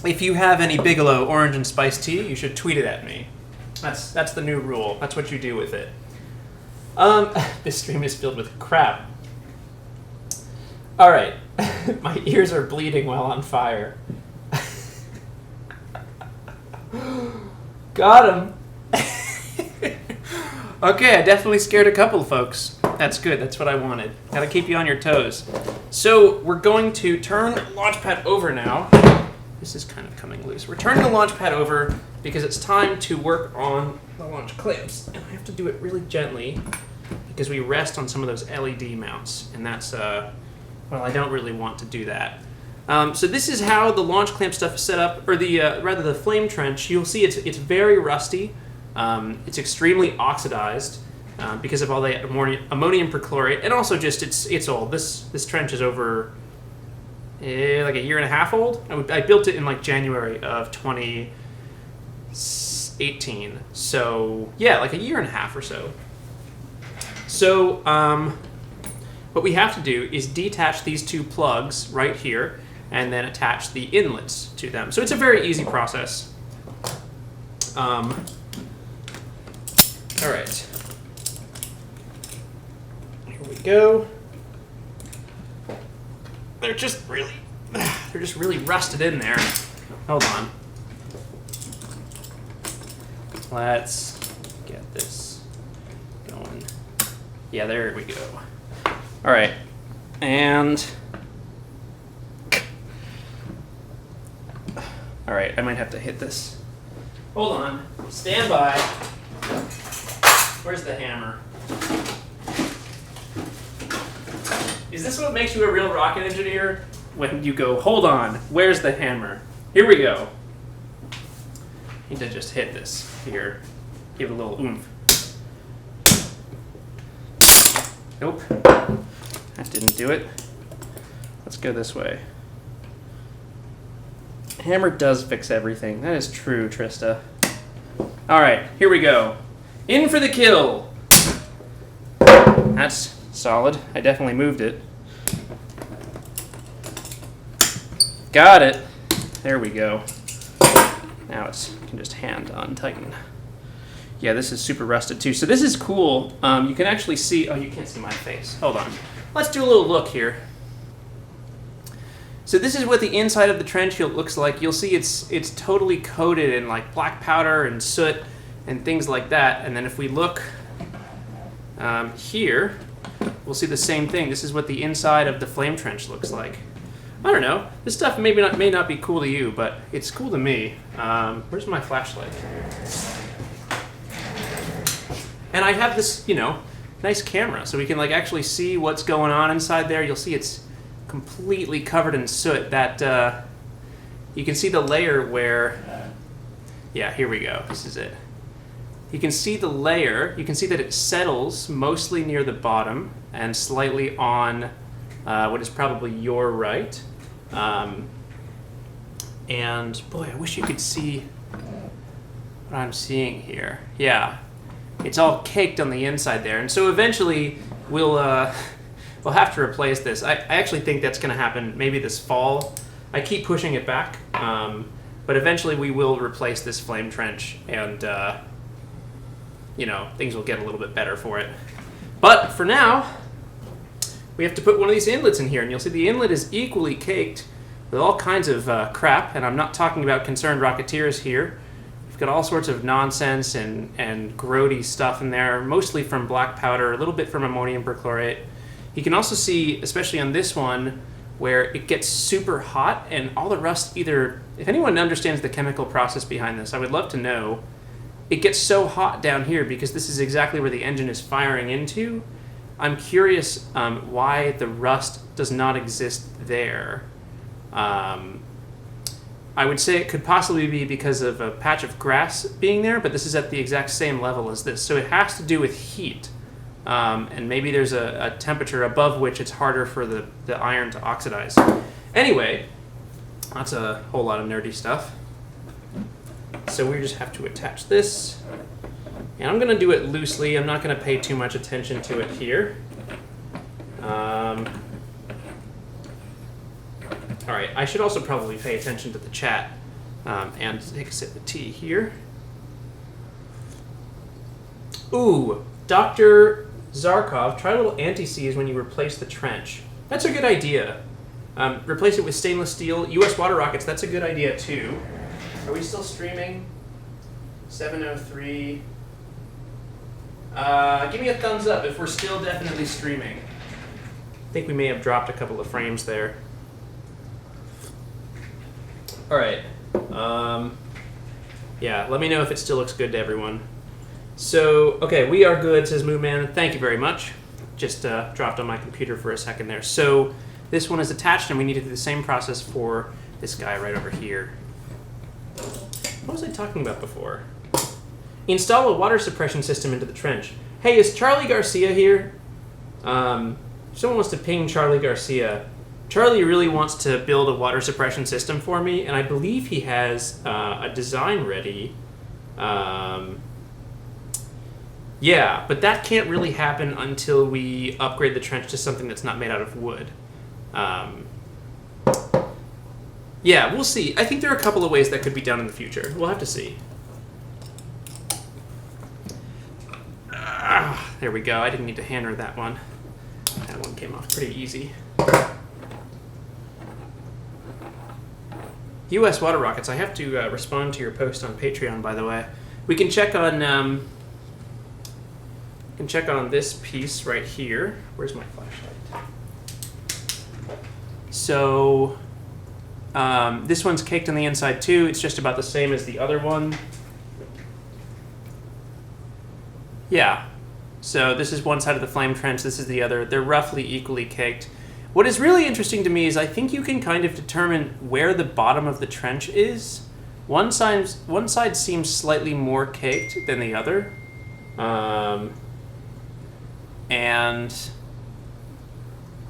if you have any Bigelow Orange and Spice tea, you should tweet it at me. That's the new rule. That's what you do with it. This stream is filled with crap. All right, my ears are bleeding while on fire. Got him. Okay, I definitely scared a couple of folks. That's good. That's what I wanted. Gotta keep you on your toes. So we're going to turn Launchpad over now. This is kind of coming loose. We're turning the Launchpad over because it's time to work on the launch clamps. And I have to do it really gently because we rest on some of those LED mounts. And that's, well, I don't really want to do that. So this is how the launch clamp stuff is set up, or rather the flame trench. You'll see it's very rusty. It's extremely oxidized because of all the ammonium perchlorate, and also just it's old. This trench is over like a year and a half old. I built it in like January of 2018. So yeah, like a year and a half or so. So what we have to do is detach these two plugs right here and then attach the inlets to them. So it's a very easy process. All right. Here we go. They're just really rusted in there. Hold on. Let's get this going. Yeah, there we go. All right, and all right, I might have to hit this. Hold on, stand by. Where's the hammer? Is this what makes you a real rocket engineer? When you go, hold on, where's the hammer? Here we go. Need to just hit this here. Give it a little oomph. Nope. That didn't do it. Let's go this way. Hammer does fix everything. That is true, Trista. All right, here we go. In for the kill. That's solid. I definitely moved it. Got it. There we go. Now you can just hand untighten. Yeah, this is super rusted too. So this is cool. You can actually see, oh, you can't see my face. Hold on. Let's do a little look here. So this is what the inside of the trench looks like. You'll see it's totally coated in like black powder and soot and things like that. And then if we look here, we'll see the same thing. This is what the inside of the flame trench looks like. I don't know. This stuff may not be cool to you, but it's cool to me. Where's my flashlight? And I have this, nice camera, so we can like actually see what's going on inside there. You'll see it's completely covered in soot. That you can see the layer where, yeah, here we go. This is it. You can see the layer. You can see that it settles mostly near the bottom and slightly on what is probably your right. And boy, I wish you could see what I'm seeing here. Yeah, it's all caked on the inside there, and so eventually we'll have to replace this. I actually think that's going to happen maybe this fall. I keep pushing it back, but eventually we will replace this flame trench, and things will get a little bit better for it. But for now, we have to put one of these inlets in here, and you'll see the inlet is equally caked with all kinds of crap, and I'm not talking about concerned rocketeers here. We've got all sorts of nonsense and grody stuff in there, mostly from black powder, a little bit from ammonium perchlorate. You can also see, especially on this one, where it gets super hot and all the rust either, if anyone understands the chemical process behind this, I would love to know. It gets so hot down here because this is exactly where the engine is firing into. I'm curious why the rust does not exist there. I would say it could possibly be because of a patch of grass being there, but this is at the exact same level as this. So it has to do with heat. And maybe there's a temperature above which it's harder for the iron to oxidize. Anyway, that's a whole lot of nerdy stuff. So we just have to attach this. And I'm going to do it loosely. I'm not going to pay too much attention to it here. All right, I should also probably pay attention to the chat and take a sip of tea here. Ooh, Dr. Zarkov, try a little anti-seize when you replace the trench. That's a good idea. Replace it with stainless steel. US water rockets, that's a good idea too. Are we still streaming? 7:03. Give me a thumbs up if we're still definitely streaming. I think we may have dropped a couple of frames there. All right. Yeah, let me know if it still looks good to everyone. So, okay, we are good, says Moonman. Thank you very much. Just dropped on my computer for a second there. So this one is attached, and we need to do the same process for this guy right over here. What was I talking about before? Install a water suppression system into the trench. Hey, is Charlie Garcia here? Someone wants to ping Charlie Garcia. Charlie really wants to build a water suppression system for me, and I believe he has a design ready. Yeah, but that can't really happen until we upgrade the trench to something that's not made out of wood. Yeah, we'll see. I think there are a couple of ways that could be done in the future. We'll have to see. There we go. I didn't need to hammer that one. That one came off pretty easy. US water rockets. I have to respond to your post on Patreon, by the way. We can check on this piece right here. Where's my flashlight? So this one's caked on the inside too. It's just about the same as the other one. Yeah. So this is one side of the flame trench. This is the other. They're roughly equally caked. What is really interesting to me is I think you can kind of determine where the bottom of the trench is. One side seems slightly more caked than the other. And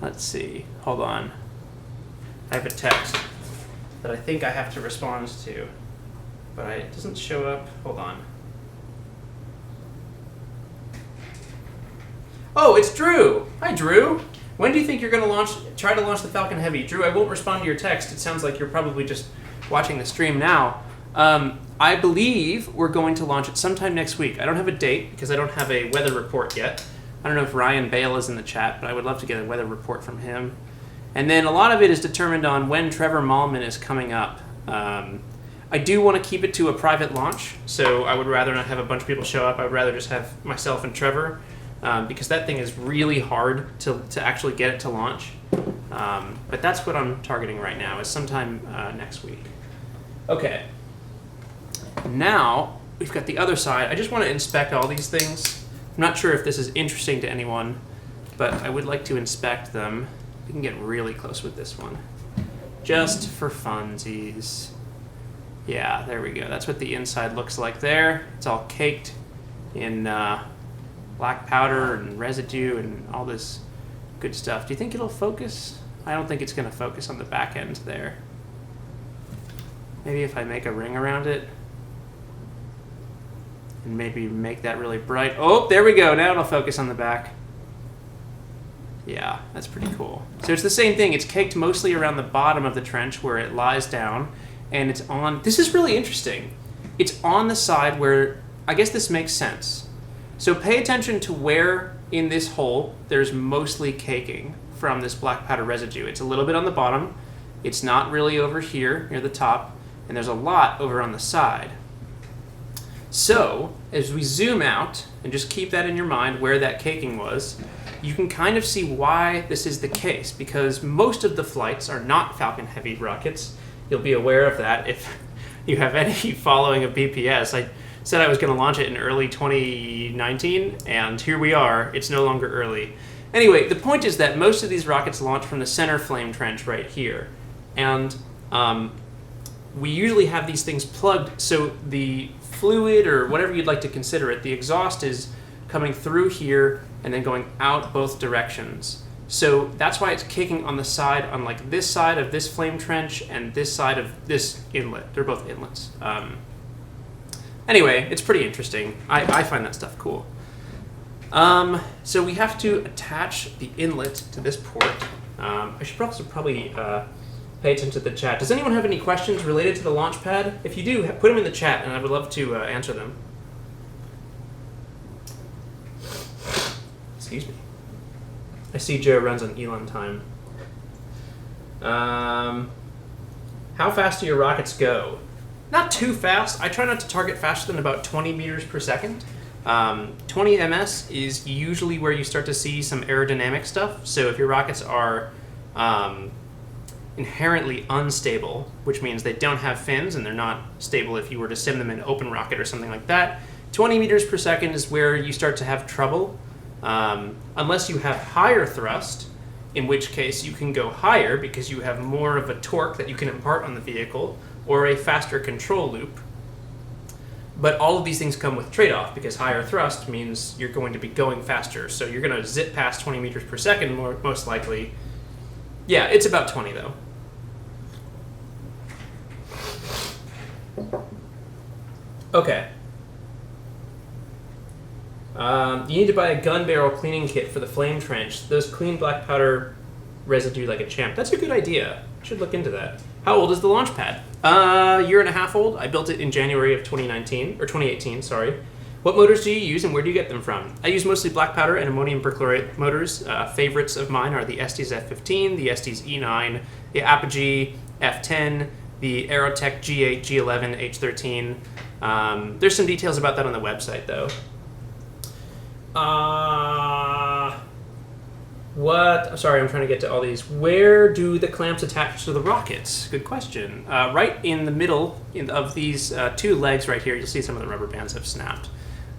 let's see. Hold on. I have a text that I think I have to respond to, but it doesn't show up. Hold on. Oh, it's Drew. Hi, Drew. When do you think you're going to try to launch the Falcon Heavy? Drew, I won't respond to your text. It sounds like you're probably just watching the stream now. I believe we're going to launch it sometime next week. I don't have a date because I don't have a weather report yet. I don't know if Ryan Bale is in the chat, but I would love to get a weather report from him. And then a lot of it is determined on when Trevor Mallman is coming up. I do want to keep it to a private launch, so I would rather not have a bunch of people show up. I would rather just have myself and Trevor. Because that thing is really hard to actually get it to launch. But that's what I'm targeting right now, is sometime next week. Okay. Now, we've got the other side. I just want to inspect all these things. I'm not sure if this is interesting to anyone, but I would like to inspect them. We can get really close with this one. Just for funsies. Yeah, there we go. That's what the inside looks like there. It's all caked in black powder and residue and all this good stuff. Do you think it'll focus? I don't think it's going to focus on the back end there. Maybe if I make a ring around it and maybe make that really bright. Oh, there we go. Now it'll focus on the back. Yeah, that's pretty cool. So it's the same thing. It's caked mostly around the bottom of the trench where it lies down, and it's on... This is really interesting. It's on the side where... I guess this makes sense. So pay attention to where in this hole there's mostly caking from this black powder residue. It's a little bit on the bottom. It's not really over here near the top, and there's a lot over on the side. So, as we zoom out, and just keep that in your mind where that caking was, you can kind of see why this is the case, because most of the flights are not Falcon Heavy rockets. You'll be aware of that if you have any following of BPS. I said I was going to launch it in early 2019, and here we are. It's no longer early. Anyway, the point is that most of these rockets launch from the center flame trench right here. And we usually have these things plugged, so the fluid, or whatever you'd like to consider it, the exhaust is coming through here and then going out both directions. So that's why it's kicking on the side, on like this side of this flame trench and this side of this inlet. They're both inlets. Anyway, it's pretty interesting. I find that stuff cool. So we have to attach the inlet to this port. I should also probably pay attention to the chat. Does anyone have any questions related to the launch pad? If you do, put them in the chat, and I would love to answer them. Excuse me. I see Joe runs on Elon time. How fast do your rockets go? Not too fast. I try not to target faster than about 20 meters per second. 20 ms is usually where you start to see some aerodynamic stuff. So if your rockets are inherently unstable, which means they don't have fins and they're not stable if you were to sim them in open rocket or something like that, 20 meters per second is where you start to have trouble. Unless you have higher thrust, in which case you can go higher because you have more of a torque that you can impart on the vehicle, or a faster control loop. But all of these things come with trade-off, because higher thrust means you're going to be going faster. So you're going to zip past 20 meters per second, most likely. Yeah, it's about 20, though. Okay. You need to buy a gun barrel cleaning kit for the flame trench. Those clean black powder residue like a champ. That's a good idea. Should look into that. How old is the launch pad? A year and a half old. I built it in January of 2018, sorry. What motors do you use and where do you get them from? I use mostly black powder and ammonium perchlorate motors. Favorites of mine are the Estes F15, the Estes E9, the Apogee F10, the Aerotech G8, G11, H13. There's some details about that on the website, though. Sorry, I'm trying to get to all these. Where do the clamps attach to the rockets? Good question. Right in the middle of these two legs right here, you'll see some of the rubber bands have snapped.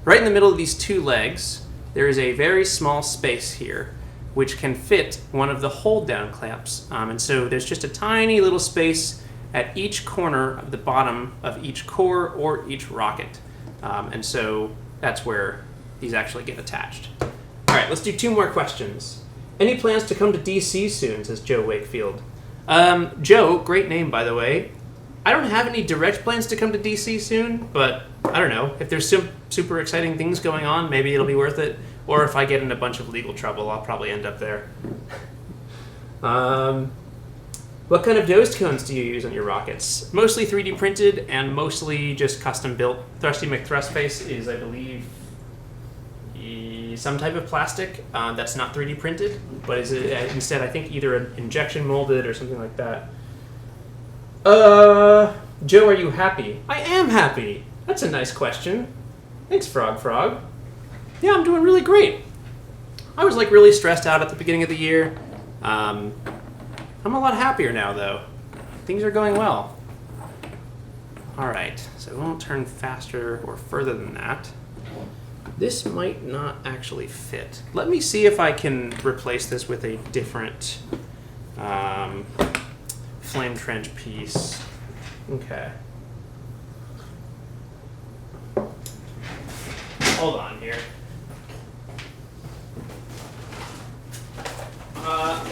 Right in the middle of these two legs, there is a very small space here, which can fit one of the hold-down clamps. And so there's just a tiny little space at each corner of the bottom of each core or each rocket. And so that's where these actually get attached. All right, let's do two more questions. Any plans to come to DC soon, says Joe Wakefield. Joe, great name, by the way. I don't have any direct plans to come to DC soon, but I don't know. If there's some super exciting things going on, maybe it'll be worth it. Or if I get in a bunch of legal trouble, I'll probably end up there. What kind of nose cones do you use on your rockets? Mostly 3D printed and mostly just custom built. Thrusty McThrustface is, I believe, some type of plastic that's not 3D printed, but is instead, I think, either an injection molded or something like that. Joe, are you happy? I am happy. That's a nice question. Thanks, Frog. Yeah, I'm doing really great. I was like really stressed out at the beginning of the year. I'm a lot happier now, though. Things are going well. All right, so we won't turn faster or further than that. This might not actually fit. Let me see if I can replace this with a different flame trench piece. Okay. Hold on here.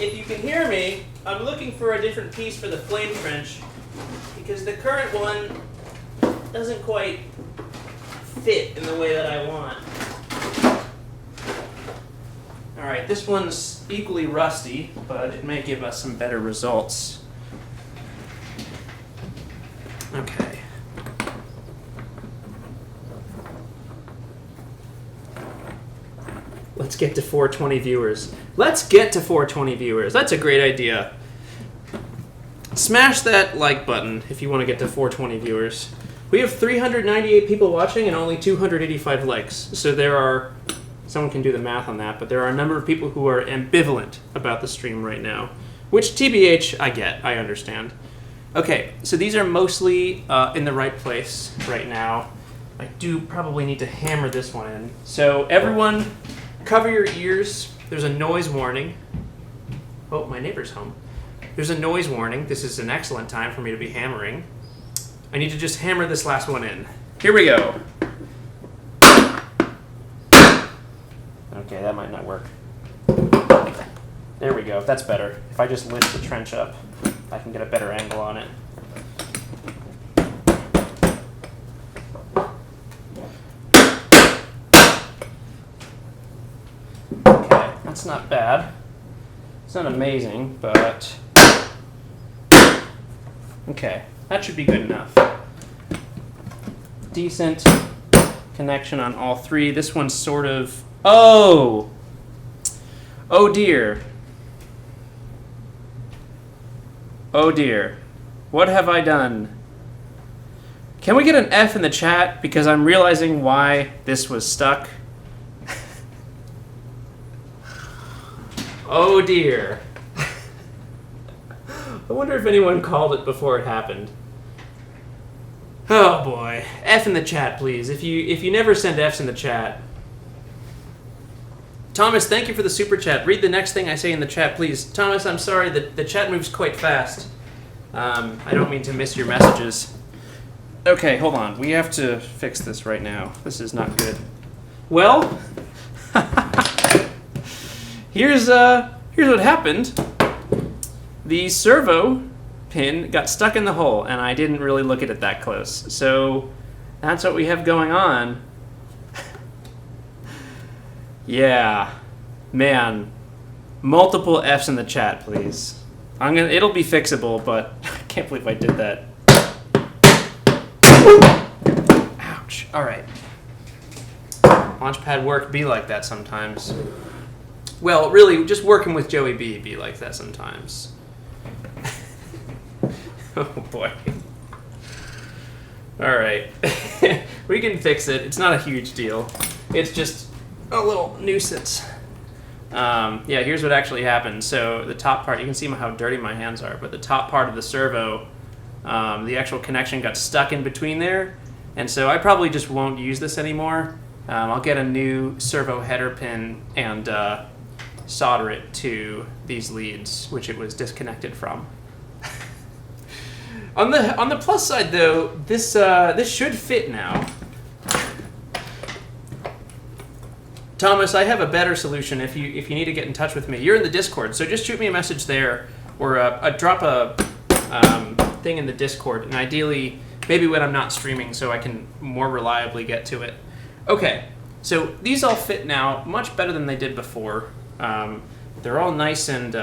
If you can hear me, I'm looking for a different piece for the flame trench because the current one doesn't quite fit in the way that I want. Alright, this one's equally rusty, but it may give us some better results. Okay. Let's get to 420 viewers. Let's get to 420 viewers. That's a great idea. Smash that like button if you want to get to 420 viewers. We have 398 people watching and only 285 likes. So there are, someone can do the math on that, but there are a number of people who are ambivalent about the stream right now. Which, TBH, I get, I understand. Okay, so these are mostly in the right place right now. I do probably need to hammer this one in. So everyone, cover your ears. There's a noise warning. Oh, my neighbor's home. There's a noise warning. This is an excellent time for me to be hammering. I need to just hammer this last one in. Here we go. Okay, that might not work. There we go. That's better. If I just lift the trench up, I can get a better angle on it. Okay, that's not bad. It's not amazing, but... Okay, that should be good enough. Decent connection on all three. This one's sort of... Oh! Oh dear. Oh dear. What have I done? Can we get an F in the chat? Because I'm realizing why this was stuck. Oh dear. I wonder if anyone called it before it happened. Oh boy. F in the chat, please. If you never send Fs in the chat. Thomas, thank you for the super chat. Read the next thing I say in the chat, please. Thomas, I'm sorry, the chat moves quite fast. I don't mean to miss your messages. Okay, hold on. We have to fix this right now. This is not good. Well, here's what happened. The servo pin got stuck in the hole, and I didn't really look at it that close. So that's what we have going on. Yeah, man, multiple Fs in the chat, please. It'll be fixable, but I can't believe I did that. Ouch. All right. Launchpad work be like that sometimes. Well, really, just working with Joey B be like that sometimes. Oh boy. All right. We can fix it. It's not a huge deal. It's just a little nuisance. Yeah, here's what actually happened. So the top part, you can see how dirty my hands are, but the top part of the servo, the actual connection got stuck in between there, and so I probably just won't use this anymore. I'll get a new servo header pin and solder it to these leads, which it was disconnected from. On the plus side, though, this should fit now. Thomas, I have a better solution if you need to get in touch with me. You're in the Discord, so just shoot me a message there, or drop a thing in the Discord, and ideally, maybe when I'm not streaming so I can more reliably get to it. Okay, so these all fit now, much better than they did before. They're all nice and...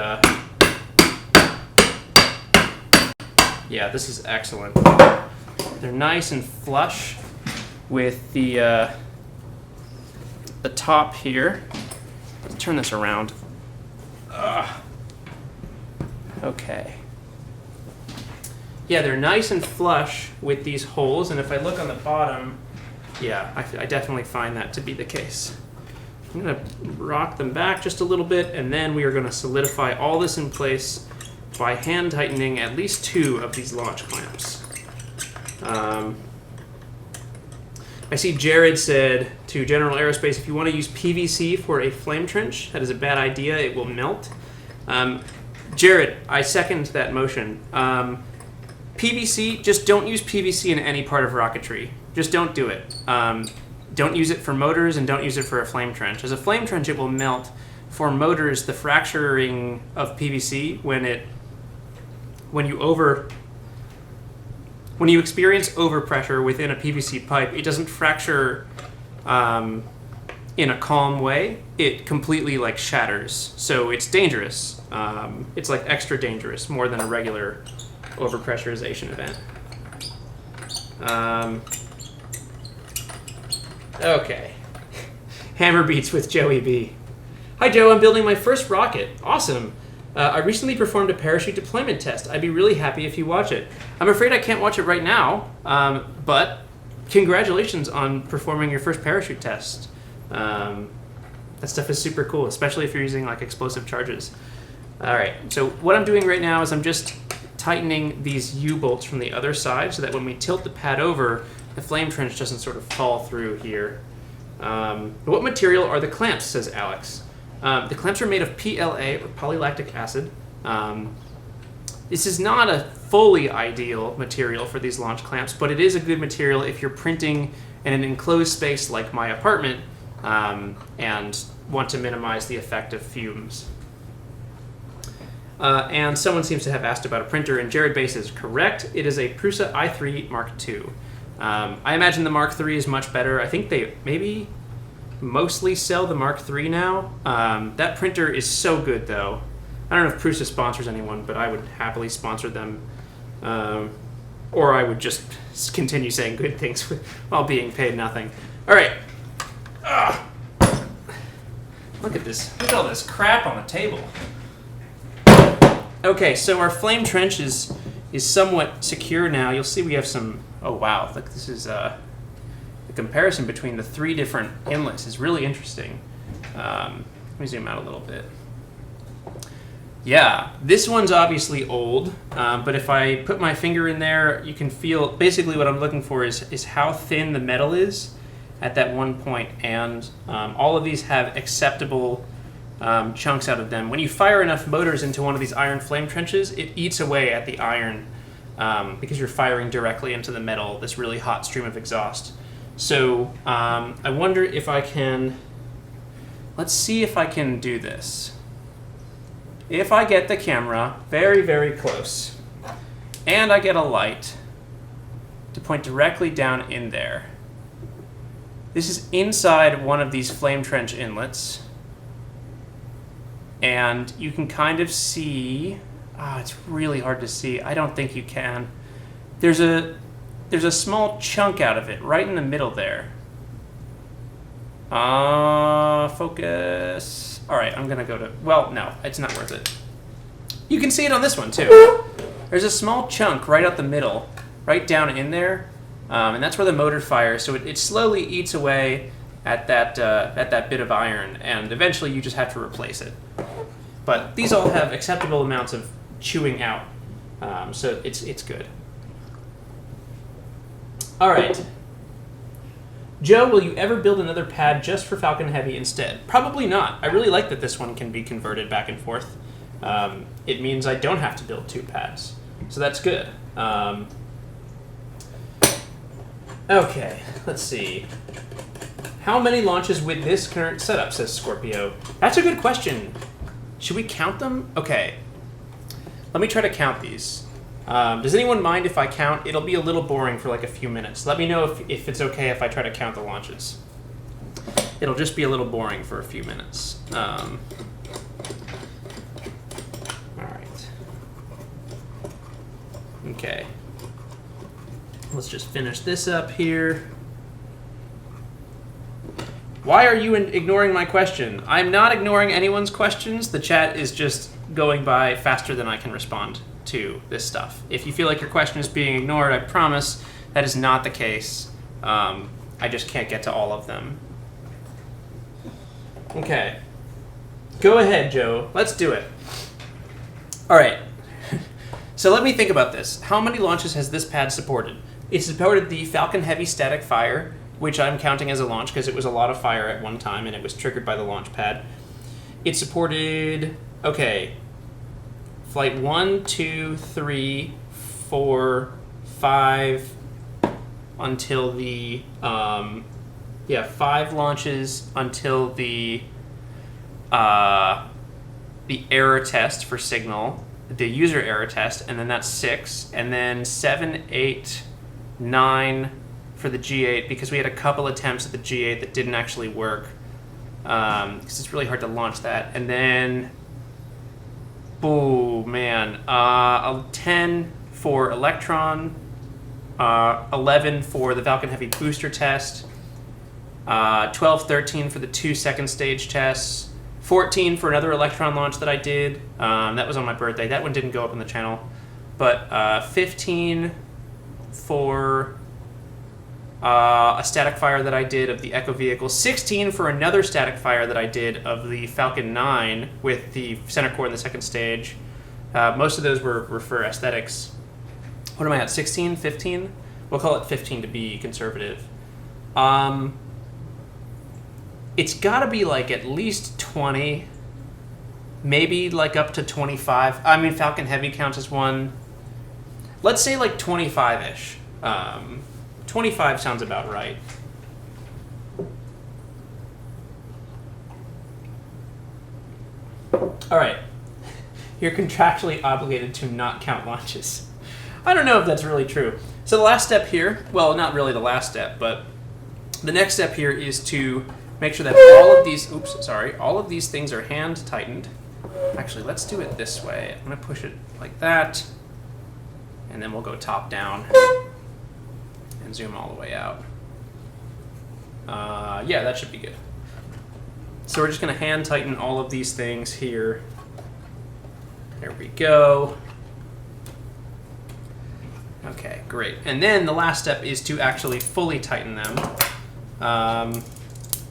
yeah, this is excellent. They're nice and flush with the top here. Let's turn this around. Okay. Yeah, they're nice and flush with these holes, and if I look on the bottom, yeah, I definitely find that to be the case. I'm going to rock them back just a little bit, and then we are going to solidify all this in place by hand tightening at least 2 of these launch clamps. I see Jared said to General Aerospace, if you want to use PVC for a flame trench, that is a bad idea. It will melt. Jared, I second that motion. PVC, just don't use PVC in any part of rocketry. Just don't do it. Don't use it for motors, and don't use it for a flame trench. As a flame trench, it will melt. For motors, the fracturing of PVC, when you experience overpressure within a PVC pipe, it doesn't fracture in a calm way. It completely shatters. So it's dangerous. It's extra dangerous, more than a regular overpressurization event. Okay. Hammer beats with Joey B. Hi Joe, I'm building my first rocket. Awesome. I recently performed a parachute deployment test. I'd be really happy if you watch it. I'm afraid I can't watch it right now, but congratulations on performing your first parachute test. That stuff is super cool, especially if you're using like explosive charges. All right, so what I'm doing right now is I'm just tightening these U-bolts from the other side so that when we tilt the pad over, the flame trench doesn't sort of fall through here. What material are the clamps, says Alex. The clamps are made of PLA, or polylactic acid. This is not a fully ideal material for these launch clamps, but it is a good material if you're printing in an enclosed space like my apartment and want to minimize the effect of fumes. And someone seems to have asked about a printer, and Jared Bass is correct. It is a Prusa i3 Mark II. I imagine the Mark III is much better. I think they maybe mostly sell the Mark III now. That printer is so good, though. I don't know if Prusa sponsors anyone, but I would happily sponsor them. Or I would just continue saying good things while being paid nothing. All right. Look at this. Look at all this crap on the table. Okay, so our flame trench is somewhat secure now. You'll see we have some... Oh, wow. Look, this is... the comparison between the three different inlets is really interesting. Let me zoom out a little bit. Yeah, this one's obviously old, but if I put my finger in there, you can feel... Basically what I'm looking for is how thin the metal is at that one point, and all of these have acceptable chunks out of them. When you fire enough motors into one of these iron flame trenches, it eats away at the iron because you're firing directly into the metal, this really hot stream of exhaust. So I wonder if I can... Let's see if I can do this. If I get the camera very, very close, and I get a light to point directly down in there. This is inside one of these flame trench inlets. And you can kind of see... it's really hard to see. I don't think you can. There's a small chunk out of it right in the middle there. Focus. All right, I'm going to go to... Well, no, it's not worth it. You can see it on this one, too. There's a small chunk right out the middle, right down in there, and that's where the motor fires. So it slowly eats away at that bit of iron, and eventually you just have to replace it. But these all have acceptable amounts of chewing out, so it's good. All right. Joe, will you ever build another pad just for Falcon Heavy instead? Probably not. I really like that this one can be converted back and forth. It means I don't have to build two pads, so that's good. Okay, let's see. How many launches with this current setup, says Scorpio? That's a good question. Should we count them? Okay. Let me try to count these. Does anyone mind if I count? It'll be a little boring for like a few minutes. Let me know if it's okay if I try to count the launches. It'll just be a little boring for a few minutes. All right. Okay. Let's just finish this up here. Why are you ignoring my question? I'm not ignoring anyone's questions. The chat is just going by faster than I can respond to this stuff. If you feel like your question is being ignored, I promise that is not the case. I just can't get to all of them. Okay. Go ahead, Joe. Let's do it. All right. So let me think about this. How many launches has this pad supported? It supported the Falcon Heavy static fire, which I'm counting as a launch because it was a lot of fire at one time and it was triggered by the launch pad. It supported, okay, flight 1, 2, 3, 4, 5 until the, 5 launches until the error test for signal, the user error test, and then that's 6, and then 7, 8, 9 for the G8 because we had a couple attempts at the G8 that didn't actually work because it's really hard to launch that, and then 10 for Electron, 11 for the Falcon Heavy booster test, 12, 13 for the 2 second stage tests, 14 for another Electron launch that I did. That was on my birthday. That one didn't go up on the channel. But 15 for a static fire that I did of the Echo vehicle. 16 for another static fire that I did of the Falcon 9 with the center core in the second stage. Most of those were for aesthetics. What am I at? 16? 15? We'll call it 15 to be conservative. It's got to be like at least 20, maybe like up to 25. I mean, Falcon Heavy counts as one. Let's say like 25-ish. 25 sounds about right. All right. You're contractually obligated to not count launches. I don't know if that's really true. So the last step here, well, not really the last step, but the next step here is to make sure that all of these things are hand tightened. Actually, let's do it this way. I'm gonna push it like that, and then we'll go top down and zoom all the way out. Yeah, that should be good. So we're just gonna hand tighten all of these things here. There we go. Okay, great. And then the last step is to actually fully tighten them.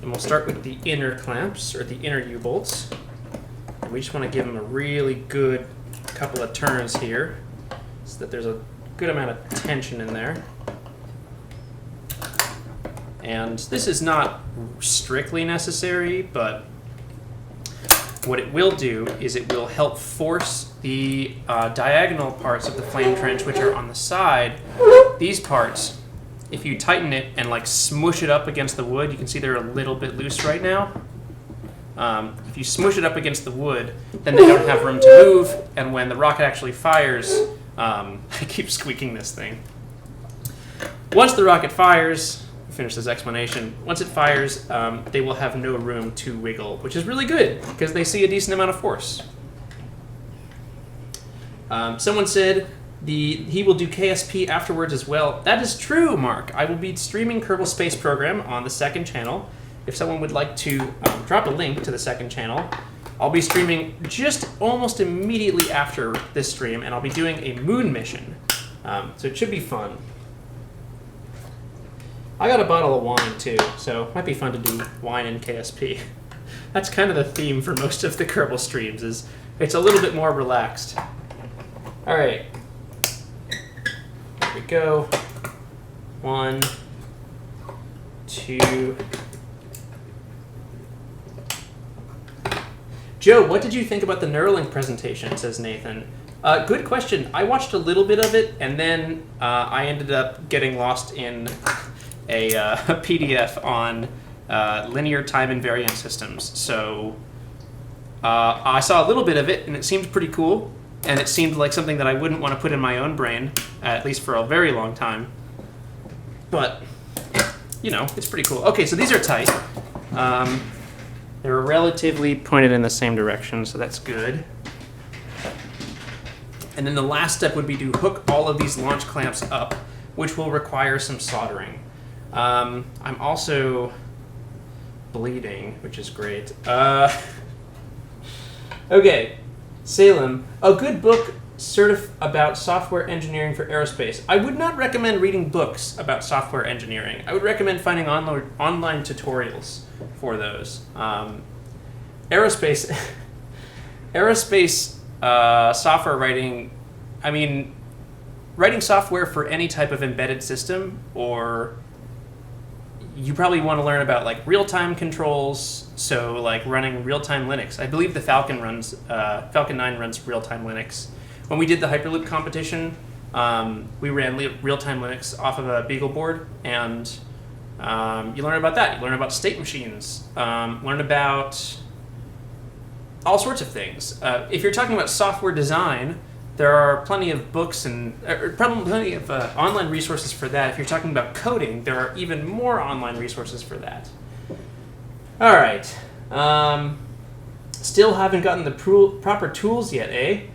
And we'll start with the inner clamps, or the inner U-bolts. And we just want to give them a really good couple of turns here so that there's a good amount of tension in there. And this is not strictly necessary, but what it will do is it will help force the diagonal parts of the flame trench, which are on the side. These parts, if you tighten it and like smush it up against the wood, you can see they're a little bit loose right now. If you smush it up against the wood, then they don't have room to move, and when the rocket actually fires, I keep squeaking this thing. Once the rocket fires, finish this explanation, once it fires, they will have no room to wiggle, which is really good because they see a decent amount of force. Someone said he will do KSP afterwards as well. That is true, Mark. I will be streaming Kerbal Space Program on the second channel. If someone would like to drop a link to the second channel, I'll be streaming just almost immediately after this stream, and I'll be doing a moon mission. So it should be fun. I got a bottle of wine too, so it might be fun to do wine and KSP. That's kind of the theme for most of the Kerbal streams, is it's a little bit more relaxed. All right. There we go. 1, 2. Joe, what did you think about the Neuralink presentation, says Nathan. Good question. I watched a little bit of it, and then I ended up getting lost in a PDF on linear time invariant systems. So I saw a little bit of it, and it seemed pretty cool, and it seemed like something that I wouldn't want to put in my own brain, at least for a very long time. But, you know, it's pretty cool. Okay, so these are tight. They're relatively pointed in the same direction, so that's good. And then the last step would be to hook all of these launch clamps up, which will require some soldering. I'm also bleeding, which is great. Okay, Salem, a good book about software engineering for aerospace. I would not recommend reading books about software engineering. I would recommend finding online tutorials for those. Aerospace software writing, I mean, writing software for any type of embedded system, or you probably want to learn about like real-time controls, so like running real-time Linux. I believe the Falcon 9 runs real-time Linux. When we did the Hyperloop competition, we ran real-time Linux off of a Beagle board, and you learn about that. You learn about state machines, learn about all sorts of things. If you're talking about software design, there are plenty of books and plenty of online resources for that. If you're talking about coding, there are even more online resources for that. All right. Still haven't gotten the proper tools yet, eh?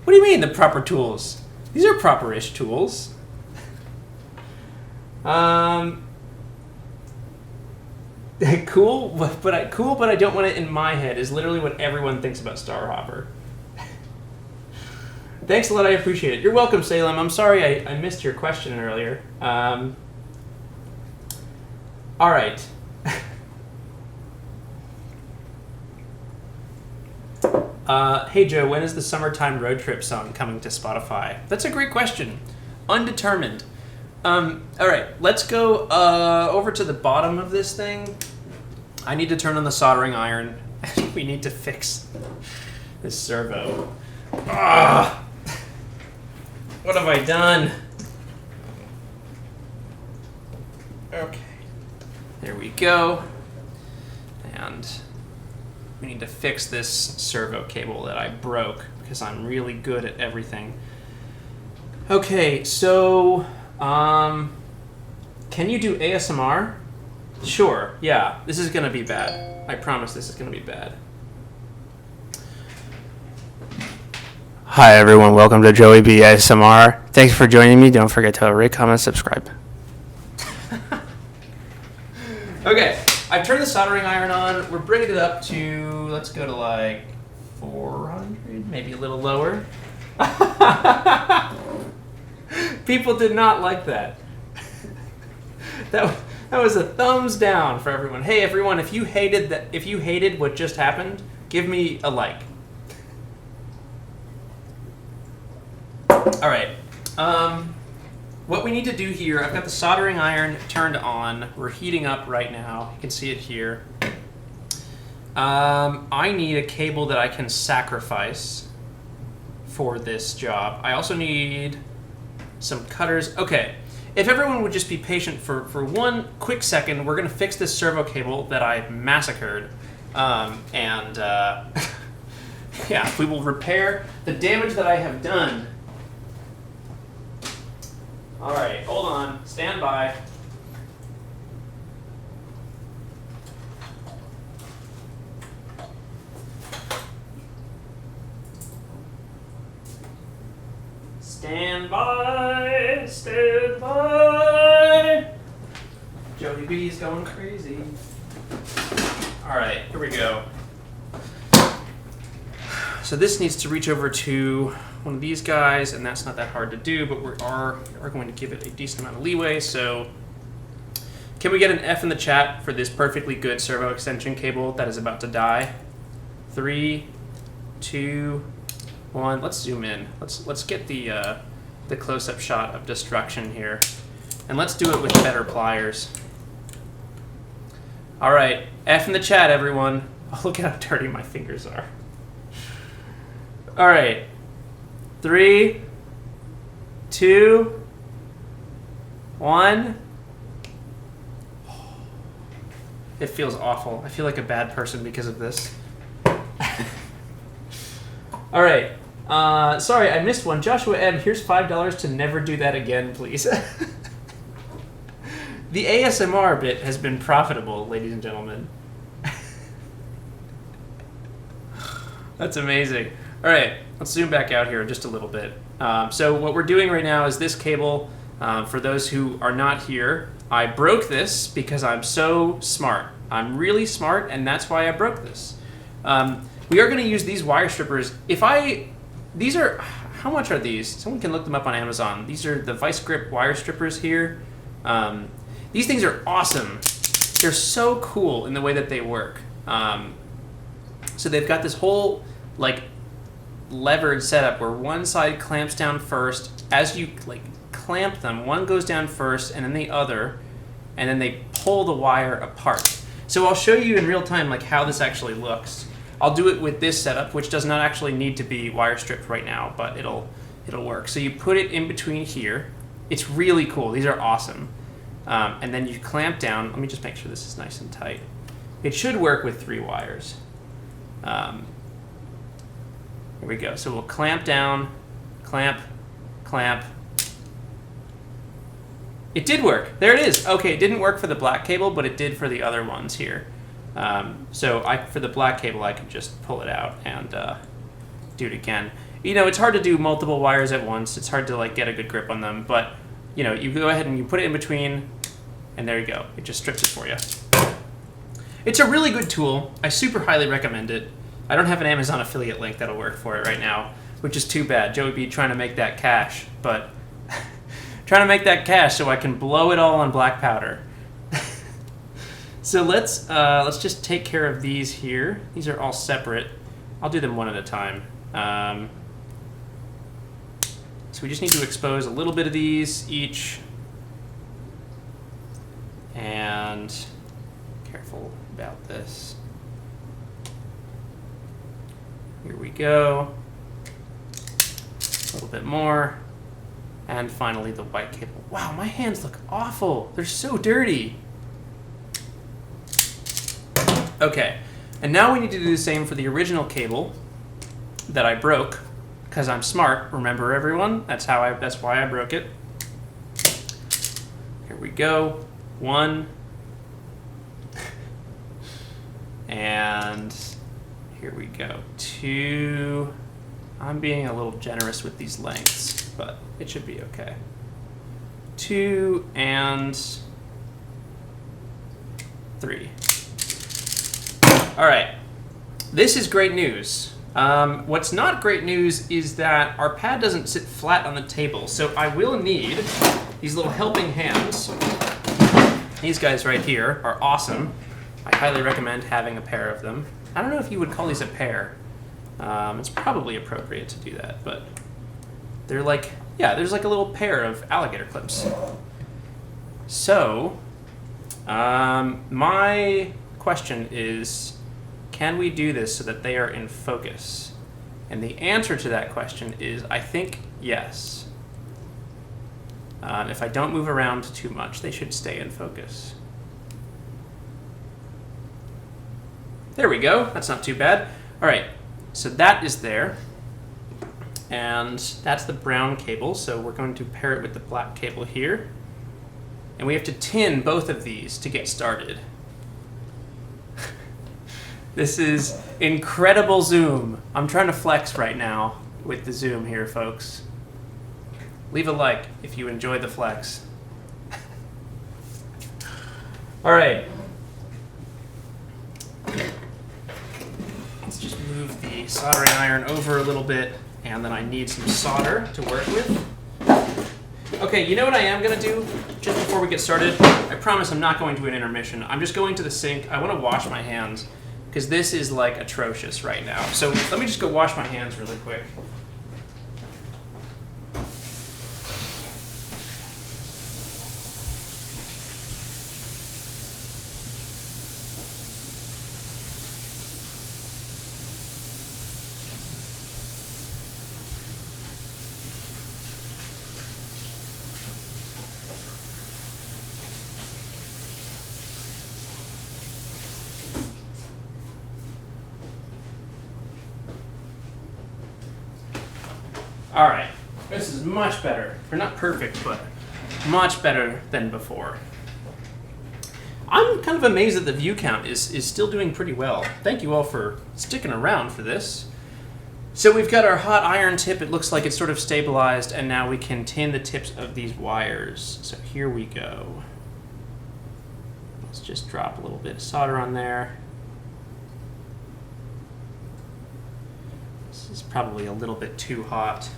What do you mean, the proper tools? These are proper-ish tools. Cool, but I don't want it in my head is literally what everyone thinks about Starhopper. Thanks a lot, I appreciate it. You're welcome, Salem. I'm sorry I missed your question earlier. All right. Hey Joe, when is the Summertime Road Trip song coming to Spotify? That's a great question. Undetermined. All right, let's go over to the bottom of this thing. I need to turn on the soldering iron. We need to fix this servo. Ah! What have I done? Okay. There we go. And we need to fix this servo cable that I broke because I'm really good at everything. Okay, so can you do ASMR? Sure, yeah. This is gonna be bad. I promise this is gonna be bad. Hi everyone, welcome to Joey B ASMR. Thanks for joining me. Don't forget to rate, comment, subscribe. Okay, I've turned the soldering iron on. We're bringing it up to, let's go to like 400, maybe a little lower. People did not like that. That was a thumbs down for everyone. Hey everyone, if you hated what just happened, give me a like. All right. What we need to do here, I've got the soldering iron turned on. We're heating up right now. You can see it here. I need a cable that I can sacrifice for this job. I also need some cutters. Okay. If everyone would just be patient for one quick second, we're going to fix this servo cable that I massacred. Yeah, we will repair the damage that I have done. All right, hold on. Stand by. Stand by. Stand by. Jody B's going crazy. All right, here we go. So this needs to reach over to one of these guys, and that's not that hard to do, but we are going to give it a decent amount of leeway. So can we get an F in the chat for this perfectly good servo extension cable that is about to die? 3, 2, 1. Let's zoom in. Let's get the close-up shot of destruction here, and let's do it with better pliers. All right, F in the chat, everyone. Oh, look at how dirty my fingers are. All right, 3, 2, 1. It feels awful. I feel like a bad person because of this. All right. Sorry, I missed one. Joshua M., here's $5 to never do that again, please. The ASMR bit has been profitable, ladies and gentlemen. That's amazing. All right, let's zoom back out here just a little bit. So what we're doing right now is this cable, for those who are not here, I broke this because I'm so smart. I'm really smart, and that's why I broke this. We are going to use these wire strippers. These are, how much are these? Someone can look them up on Amazon. These are the Vice Grip wire strippers here. These things are awesome. They're so cool in the way that they work. So they've got this whole, like, levered setup where one side clamps down first. As you clamp them, one goes down first and then the other, and then they pull the wire apart. So I'll show you in real time how this actually looks. I'll do it with this setup, which does not actually need to be wire stripped right now, but it'll work. So you put it in between here. It's really cool. These are awesome. And then you clamp down. Let me just make sure this is nice and tight. It should work with 3 wires. Here we go. So we'll clamp down, clamp, clamp. It did work. There it is. Okay, it didn't work for the black cable, but it did for the other ones here. So for the black cable, I can just pull it out and do it again. You know, it's hard to do multiple wires at once. It's hard to get a good grip on them, but you go ahead and you put it in between, and there you go. It just strips it for you. It's a really good tool. I super highly recommend it. I don't have an Amazon affiliate link that'll work for it right now, which is too bad. Joey B trying to make that cash, but trying to make that cash so I can blow it all on black powder. So let's just take care of these here. These are all separate. I'll do them one at a time. So we just need to expose a little bit of these each. And careful about this. Here we go. A little bit more. And finally the white cable. Wow, my hands look awful. They're so dirty. Okay, and now we need to do the same for the original cable that I broke, because I'm smart. Remember, everyone? That's why I broke it. Here we go. 1. And here we go. 2. I'm being a little generous with these lengths, but it should be okay. 2 and 3. All right, this is great news. What's not great news is that our pad doesn't sit flat on the table, so I will need these little helping hands. These guys right here are awesome. I highly recommend having a pair of them. I don't know if you would call these a pair. It's probably appropriate to do that, but they're like, yeah, there's like a little pair of alligator clips. So, my question is, can we do this so that they are in focus? And the answer to that question is, I think, yes. If I don't move around too much, they should stay in focus. There we go. That's not too bad. All right, so that is there. And that's the brown cable, so we're going to pair it with the black cable here. And we have to tin both of these to get started. This is incredible zoom. I'm trying to flex right now with the zoom here, folks. Leave a like if you enjoy the flex. All right. Let's just move the soldering iron over a little bit, and then I need some solder to work with. Okay, you know what I am gonna do just before we get started? I promise I'm not going to an intermission. I'm just going to the sink. I want to wash my hands, because this is like atrocious right now. So let me just go wash my hands really quick. All right, this is much better. Or not perfect, but much better than before. I'm kind of amazed that the view count is still doing pretty well. Thank you all for sticking around for this. So we've got our hot iron tip. It looks like it's sort of stabilized, and now we can tin the tips of these wires. So here we go. Let's just drop a little bit of solder on there. This is probably a little bit too hot,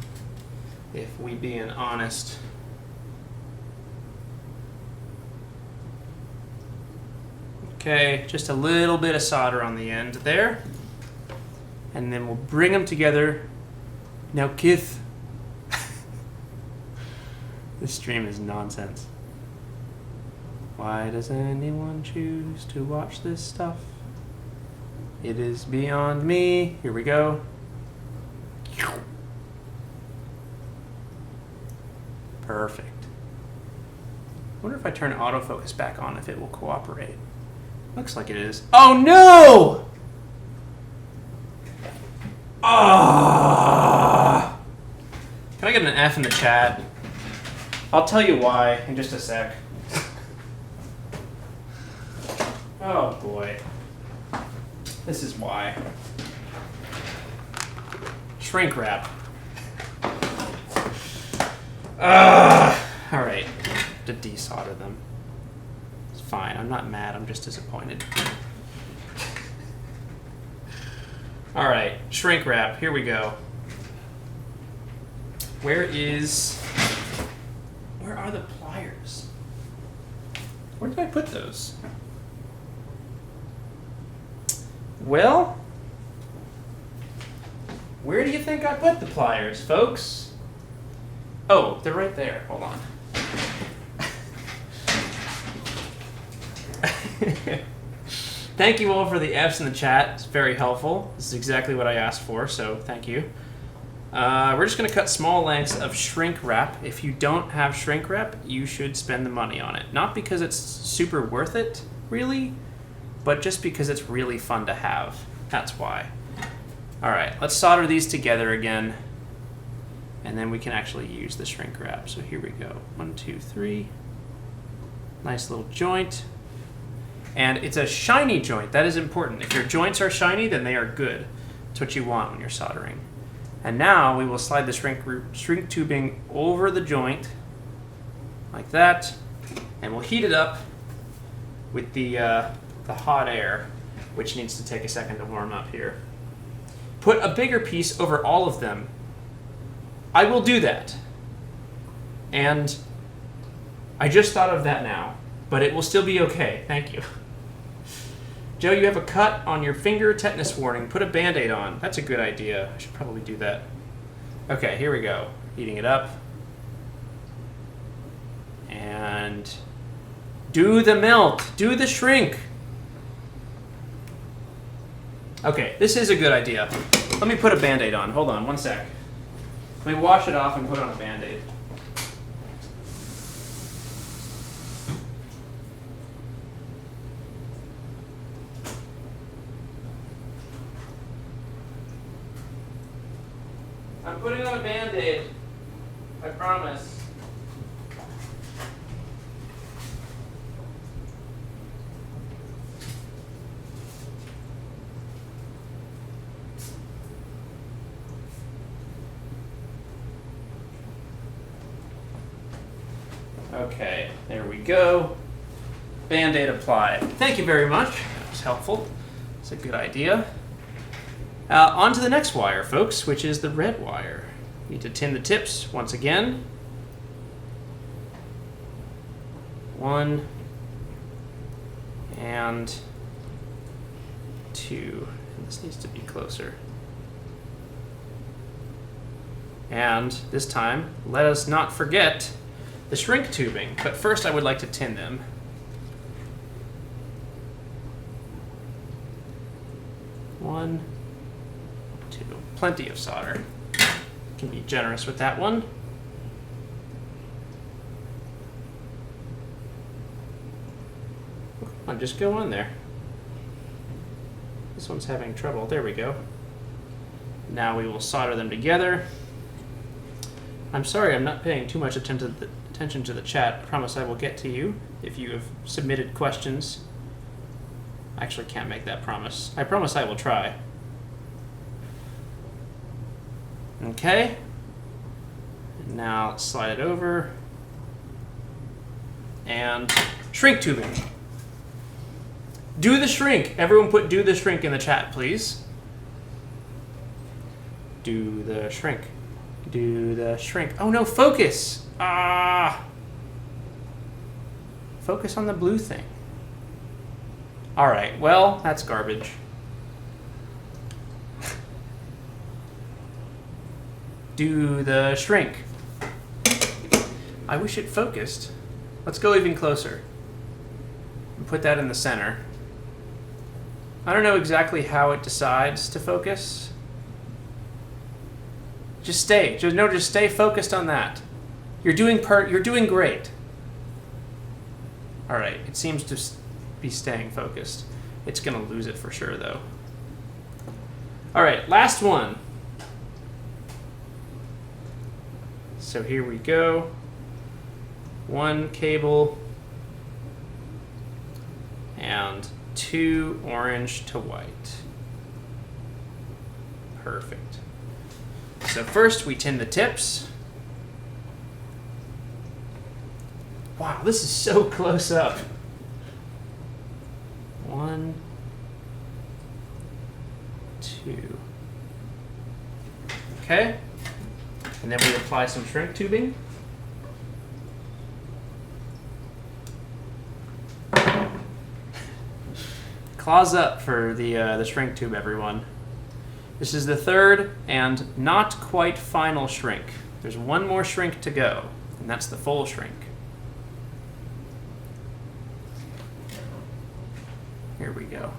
if we being honest. Okay, just a little bit of solder on the end there. And then we'll bring them together. Now, Kith. This stream is nonsense. Why does anyone choose to watch this stuff? It is beyond me. Here we go. Perfect. I wonder if I turn autofocus back on if it will cooperate. Looks like it is. Oh no! Ah! Can I get an F in the chat? I'll tell you why in just a sec. Oh boy. This is why. Shrink wrap. Alright. To desolder them. It's fine. I'm not mad. I'm just disappointed. All right, shrink wrap. Here we go. Where are the pliers? Where did I put those? Well, where do you think I put the pliers, folks? Oh, they're right there. Hold on. Thank you all for the Fs in the chat. It's very helpful. This is exactly what I asked for, so thank you. We're just going to cut small lengths of shrink wrap. If you don't have shrink wrap, you should spend the money on it. Not because it's super worth it, really, but just because it's really fun to have. That's why. All right, let's solder these together again, and then we can actually use the shrink wrap. So here we go. 1, 2, 3. Nice little joint. And it's a shiny joint. That is important. If your joints are shiny, then they are good. That's what you want when you're soldering. And now we will slide the shrink tubing over the joint like that, and we'll heat it up with the hot air, which needs to take a second to warm up here. Put a bigger piece over all of them. I will do that. And I just thought of that now, but it will still be okay. Thank you. Joe, you have a cut on your finger, tetanus warning. Put a Band-Aid on. That's a good idea. I should probably do that. Okay, here we go. Heating it up. And do the melt. Do the shrink. Okay, this is a good idea. Let me put a Band-Aid on. Hold on, one sec. Let me wash it off and put on a Band-Aid. I'm putting on a Band-Aid. I promise. Okay, there we go. Band-Aid applied. Thank you very much. That was helpful. It's a good idea. On to the next wire, folks, which is the red wire. Need to tin the tips once again. 1 and 2. And this needs to be closer. And this time, let us not forget the shrink tubing. But first, I would like to tin them. 1, 2. Plenty of solder. Can be generous with that one. Come on, just go on there. This one's having trouble. There we go. Now we will solder them together. I'm sorry I'm not paying too much attention to the chat. I promise I will get to you if you have submitted questions. I actually can't make that promise. I promise I will try. Okay. Now let's slide it over. And shrink tubing. Do the shrink. Everyone put do the shrink in the chat, please. Do the shrink. Do the shrink. Oh no, focus. Ah. Focus on the blue thing. All right, well, that's garbage. Do the shrink. I wish it focused. Let's go even closer. And put that in the center. I don't know exactly how it decides to focus. Just stay. Just stay focused on that. You're doing great. All right, it seems to be staying focused. It's gonna lose it for sure though. All right, last one. So here we go. 1 cable and 2 orange to white. Perfect. So first we tin the tips. Wow, this is so close up. 1, 2. Okay. And then we apply some shrink tubing. Claws up for the shrink tube, everyone. This is the third and not quite final shrink. There's one more shrink to go, and that's the full shrink. Here we go.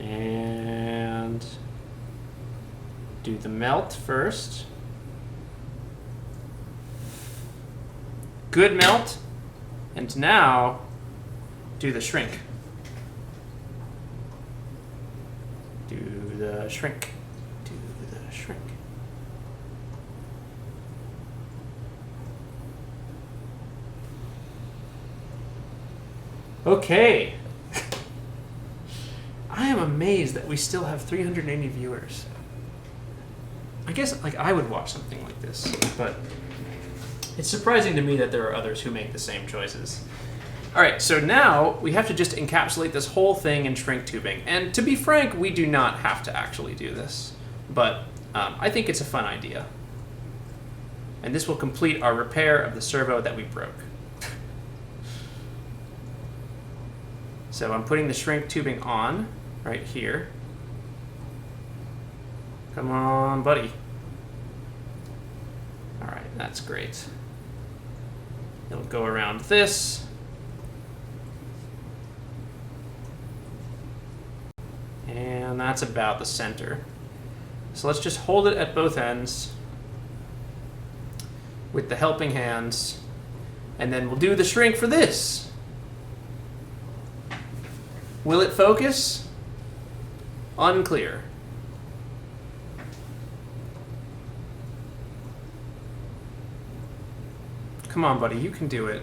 And do the melt first. Good melt. And now do the shrink. Do the shrink. Do the shrink. Okay. I am amazed that we still have 380 viewers. I guess like I would watch something like this, but it's surprising to me that there are others who make the same choices. All right, so now we have to just encapsulate this whole thing in shrink tubing. And to be frank, we do not have to actually do this, but I think it's a fun idea. And this will complete our repair of the servo that we broke. So I'm putting the shrink tubing on right here. Come on, buddy. All right, that's great. It'll go around this. And that's about the center. So let's just hold it at both ends with the helping hands, and then we'll do the shrink for this. Will it focus? Unclear. Come on, buddy, you can do it.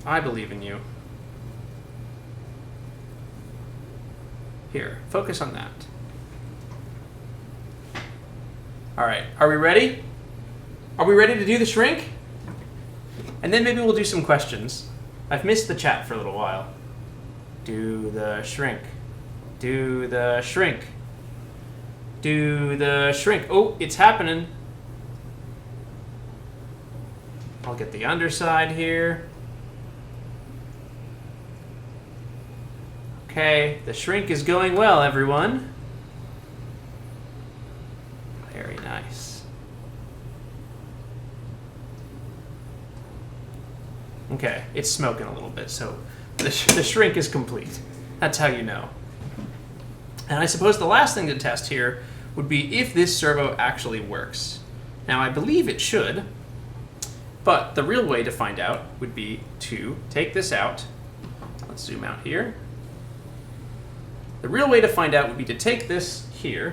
I believe in you. Here, focus on that. All right, are we ready? Are we ready to do the shrink? And then maybe we'll do some questions. I've missed the chat for a little while. Do the shrink. Do the shrink. Do the shrink. Oh, it's happening. I'll get the underside here. Okay, the shrink is going well, everyone. Very nice. Okay, it's smoking a little bit, so the shrink is complete. That's how you know. And I suppose the last thing to test here would be if this servo actually works. Now, I believe it should, but the real way to find out would be to take this out. Let's zoom out here. The real way to find out would be to take this here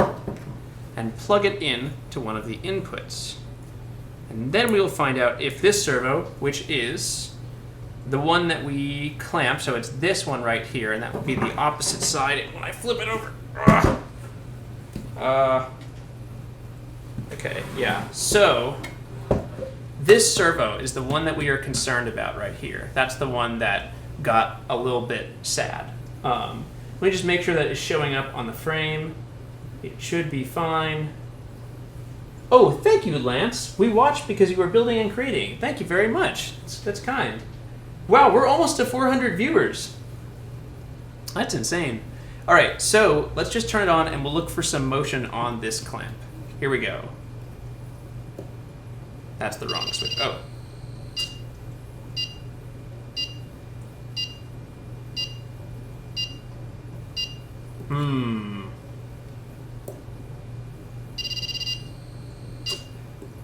and plug it in to one of the inputs. And then we'll find out if this servo, which is the one that we clamp, so it's this one right here, and that would be the opposite side when I flip it over. Okay, yeah. So this servo is the one that we are concerned about right here. That's the one that got a little bit sad. Let me just make sure that it's showing up on the frame. It should be fine. Oh, thank you, Lance. We watched because you were building and creating. Thank you very much. That's kind. Wow, we're almost to 400 viewers. That's insane. All right, so let's just turn it on and we'll look for some motion on this clamp. Here we go. That's the wrong switch. Oh.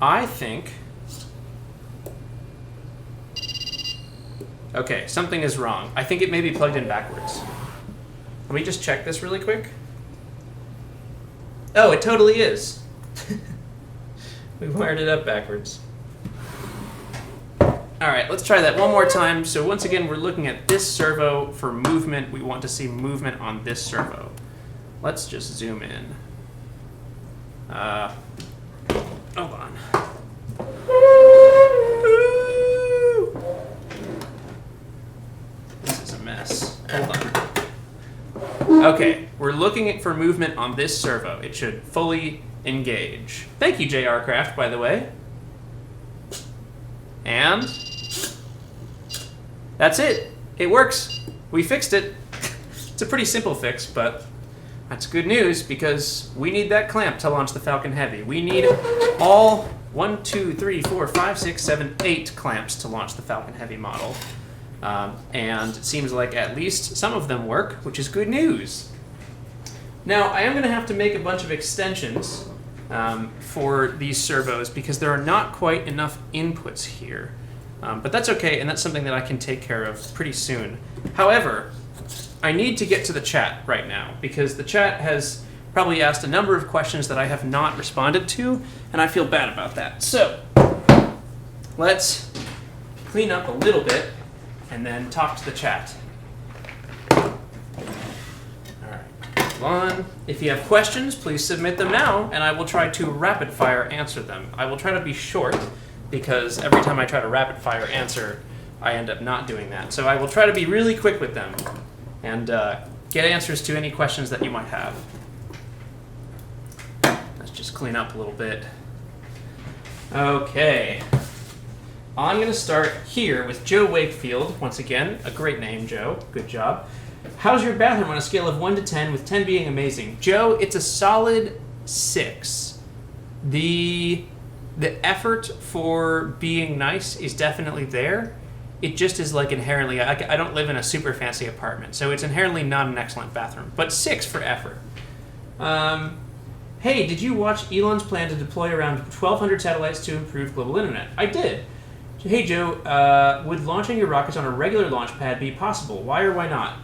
I think... Okay, something is wrong. I think it may be plugged in backwards. Let me just check this really quick. Oh, it totally is. We wired it up backwards. All right, let's try that one more time. So once again, we're looking at this servo for movement. We want to see movement on this servo. Let's just zoom in. Hold on. This is a mess. Hold on. Okay, we're looking for movement on this servo. It should fully engage. Thank you, JR Craft, by the way. And that's it. It works. We fixed it. It's a pretty simple fix, but that's good news because we need that clamp to launch the Falcon Heavy. We need all 1, 2, 3, 4, 5, 6, 7, 8 clamps to launch the Falcon Heavy model. And it seems like at least some of them work, which is good news. Now, I am going to have to make a bunch of extensions for these servos because there are not quite enough inputs here. But that's okay, and that's something that I can take care of pretty soon. However, I need to get to the chat right now because the chat has probably asked a number of questions that I have not responded to, and I feel bad about that. So, let's clean up a little bit and then talk to the chat. Hold on. If you have questions, please submit them now, and I will try to rapid fire answer them. I will try to be short, because every time I try to rapid fire answer, I end up not doing that. So I will try to be really quick with them, and get answers to any questions that you might have. Let's just clean up a little bit. Okay. I'm going to start here with Joe Wakefield. Once again, a great name, Joe. Good job. How's your bathroom on a scale of 1 to 10, with 10 being amazing? Joe, it's a solid 6. The effort for being nice is definitely there. It just is like inherently, I don't live in a super fancy apartment, so it's inherently not an excellent bathroom. But 6 for effort. Hey, did you watch Elon's plan to deploy around 1,200 satellites to improve global internet? I did. Hey Joe, would launching your rockets on a regular launch pad be possible? Why or why not?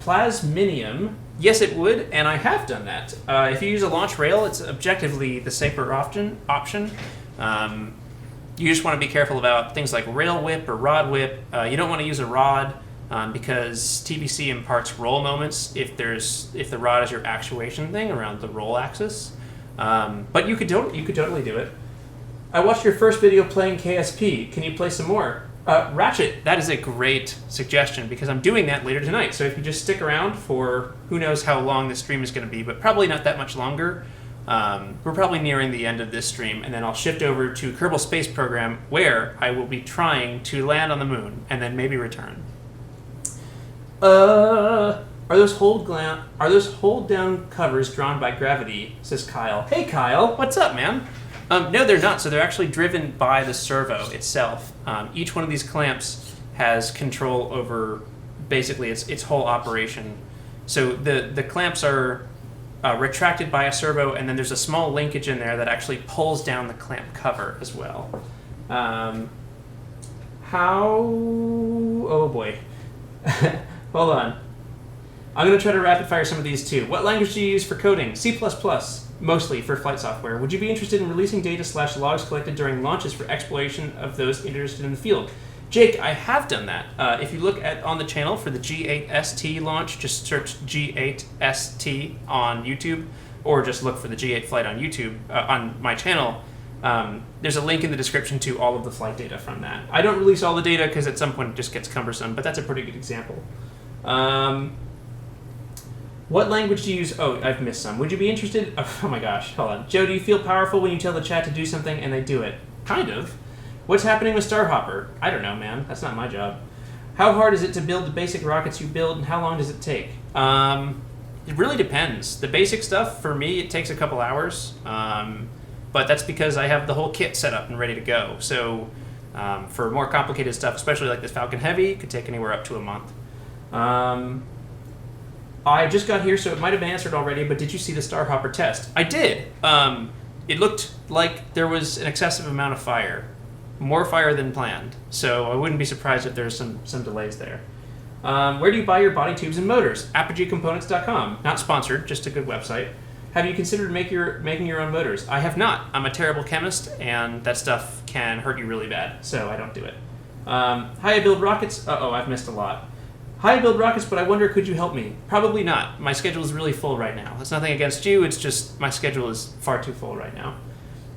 Plasminium, yes it would, and I have done that. If you use a launch rail, it's objectively the safer option. You just want to be careful about things like rail whip or rod whip. You don't want to use a rod because TBC imparts roll moments if the rod is your actuation thing around the roll axis. But you could totally do it. I watched your first video playing KSP. Can you play some more? Ratchet, that is a great suggestion because I'm doing that later tonight. So if you just stick around for who knows how long this stream is going to be, but probably not that much longer. We're probably nearing the end of this stream, and then I'll shift over to Kerbal Space Program, where I will be trying to land on the moon and then maybe return. Are those hold down covers drawn by gravity? Says Kyle. Hey Kyle, what's up, man? No, they're not. So they're actually driven by the servo itself. Each one of these clamps has control over basically its whole operation. So the clamps are retracted by a servo, and then there's a small linkage in there that actually pulls down the clamp cover as well. Oh boy. Hold on. I'm going to try to rapid fire some of these too. What language do you use for coding? C++, mostly for flight software. Would you be interested in releasing data/logs collected during launches for exploration of those interested in the field? Jake, I have done that. If you look on the channel for the G8ST launch, just search G8ST on YouTube, or just look for the G8 flight on YouTube, on my channel. There's a link in the description to all of the flight data from that. I don't release all the data because at some point it just gets cumbersome, but that's a pretty good example. What language do you use? Oh, I've missed some. Would you be interested? Oh my gosh, hold on. Joe, do you feel powerful when you tell the chat to do something and they do it? Kind of. What's happening with Starhopper? I don't know, man. That's not my job. How hard is it to build the basic rockets you build, and how long does it take? It really depends. The basic stuff, for me, it takes a couple hours. But that's because I have the whole kit set up and ready to go. So for more complicated stuff, especially like this Falcon Heavy, it could take anywhere up to a month. I just got here, so it might have been answered already, but did you see the Starhopper test? I did. It looked like there was an excessive amount of fire. More fire than planned. So I wouldn't be surprised if there's some delays there. Where do you buy your body tubes and motors? ApogeeComponents.com. Not sponsored, just a good website. Have you considered making your own motors? I have not. I'm a terrible chemist, and that stuff can hurt you really bad, so I don't do it. Hi, I build rockets. Uh-oh, I've missed a lot. Hi, I build rockets, but I wonder, could you help me? Probably not. My schedule is really full right now. That's nothing against you, it's just my schedule is far too full right now.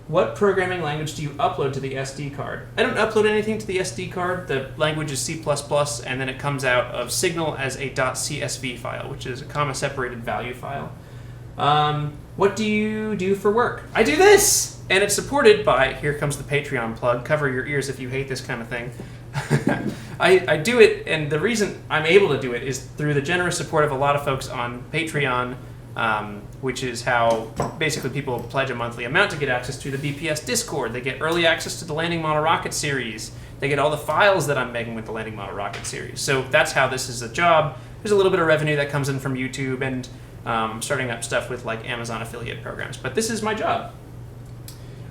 What programming language do you upload to the SD card? I don't upload anything to the SD card. The language is C++, and then it comes out of Signal as a .csv file, which is a comma-separated value file. What do you do for work? I do this! And it's supported by, here comes the Patreon plug, cover your ears if you hate this kind of thing. I do it, and the reason I'm able to do it is through the generous support of a lot of folks on Patreon, which is how basically people pledge a monthly amount to get access to the BPS Discord. They get early access to the Landing Model Rocket series. They get all the files that I'm making with the Landing Model Rocket series. So that's how this is a job. There's a little bit of revenue that comes in from YouTube and starting up stuff with like Amazon affiliate programs. But this is my job.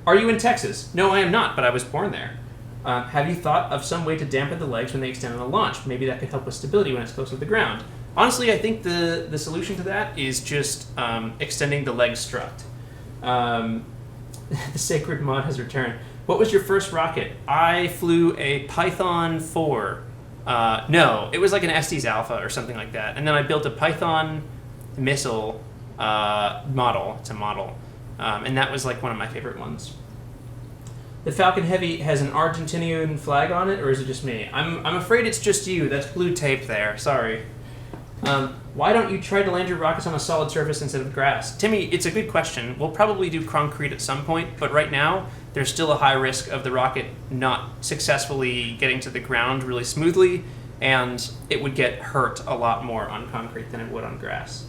Are you in Texas? No, I am not, but I was born there. Have you thought of some way to dampen the legs when they extend on a launch? Maybe that could help with stability when it's close to the ground. Honestly, I think the solution to that is just extending the leg strut. The sacred mod has returned. What was your first rocket? I flew a Python 4. No, it was like an Estes Alpha or something like that. And then I built a Python missile model. It's a model. And that was like one of my favorite ones. The Falcon Heavy has an Argentinian flag on it, or is it just me? I'm afraid it's just you. That's blue tape there. Sorry. Why don't you try to land your rockets on a solid surface instead of grass? Timmy, it's a good question. We'll probably do concrete at some point, but right now there's still a high risk of the rocket not successfully getting to the ground really smoothly, and it would get hurt a lot more on concrete than it would on grass.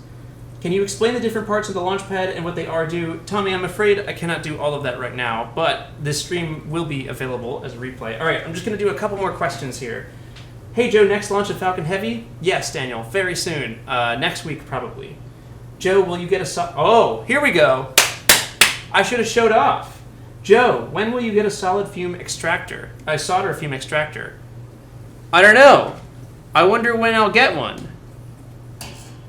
Can you explain the different parts of the launch pad and what they are do? Tommy, I'm afraid I cannot do all of that right now, but this stream will be available as a replay. All right, I'm just going to do a couple more questions here. Hey, Joe, next launch of Falcon Heavy? Yes, Daniel, very soon. Next week, probably. Joe, will you get a Oh, here we go. I should have showed off. Joe, when will you get a solid fume extractor? A solder fume extractor? I don't know. I wonder when I'll get one.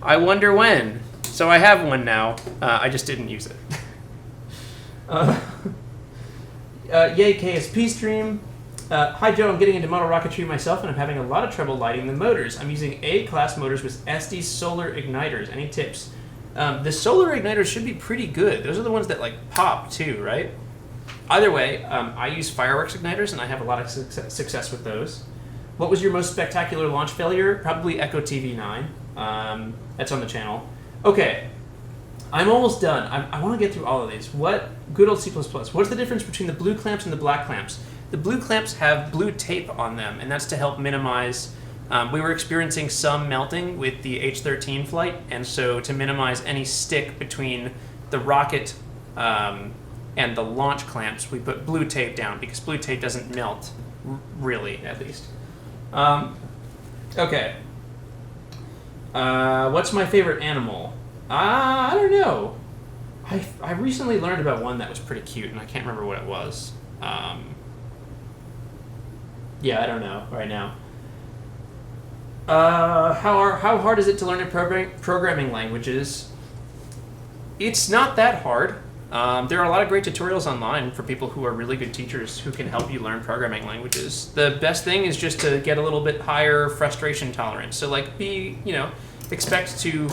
I wonder when. So I have one now. I just didn't use it. Yay, KSP stream. Hi, Joe. I'm getting into model rocketry myself, and I'm having a lot of trouble lighting the motors. I'm using A-class motors with SD solar igniters. Any tips? The solar igniters should be pretty good. Those are the ones that like pop too, right? Either way, I use fireworks igniters, and I have a lot of success with those. What was your most spectacular launch failure? Probably Echo TV9. That's on the channel. Okay, I'm almost done. I want to get through all of these. Good old C++. What's the difference between the blue clamps and the black clamps? The blue clamps have blue tape on them, and that's to help minimize... we were experiencing some melting with the H-13 flight, and so to minimize any stick between the rocket and the launch clamps, we put blue tape down, because blue tape doesn't melt, really, at least. Okay. What's my favorite animal? I don't know. I recently learned about one that was pretty cute, and I can't remember what it was. Yeah, I don't know right now. How hard is it to learn programming languages? It's not that hard. There are a lot of great tutorials online for people who are really good teachers who can help you learn programming languages. The best thing is just to get a little bit higher frustration tolerance. So like expect to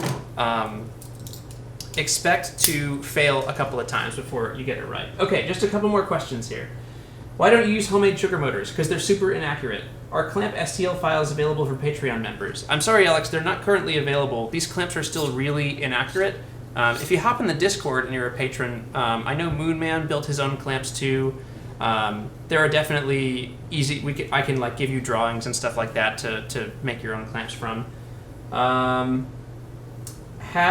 fail a couple of times before you get it right. Okay, just a couple more questions here. Why don't you use homemade sugar motors? Because they're super inaccurate. Are clamp STL files available for Patreon members? I'm sorry, Alex, they're not currently available. These clamps are still really inaccurate. If you hop in the Discord and you're a patron, I know Moonman built his own clamps too. There are definitely easy. I can like give you drawings and stuff like that to make your own clamps from. Have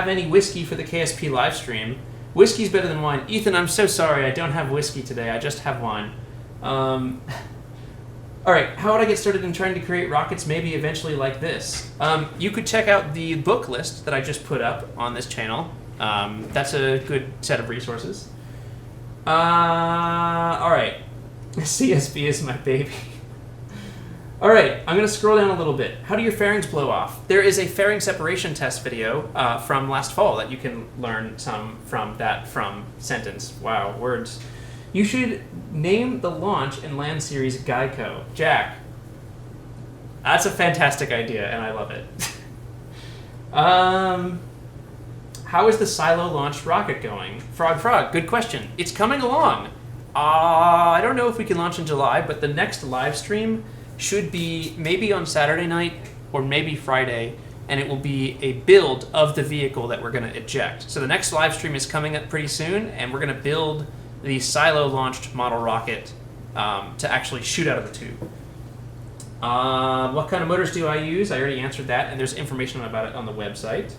any whiskey for the KSP live stream? Whiskey's better than wine. Ethan, I'm so sorry. I don't have whiskey today. I just have wine. All right, how would I get started in trying to create rockets maybe eventually like this? You could check out the book list that I just put up on this channel. That's a good set of resources. All right, CSB is my baby. All right, I'm going to scroll down a little bit. How do your fairings blow off? There is a fairing separation test video from last fall that you can learn some from sentence. Wow, words. You should name the launch and land series Geico. Jack. That's a fantastic idea, and I love it. How is the silo launched rocket going? Frog, good question. It's coming along. I don't know if we can launch in July, but the next live stream should be maybe on Saturday night or maybe Friday, and it will be a build of the vehicle that we're going to eject. So the next live stream is coming up pretty soon, and we're going to build the silo-launched model rocket to actually shoot out of the tube. What kind of motors do I use? I already answered that, and there's information about it on the website.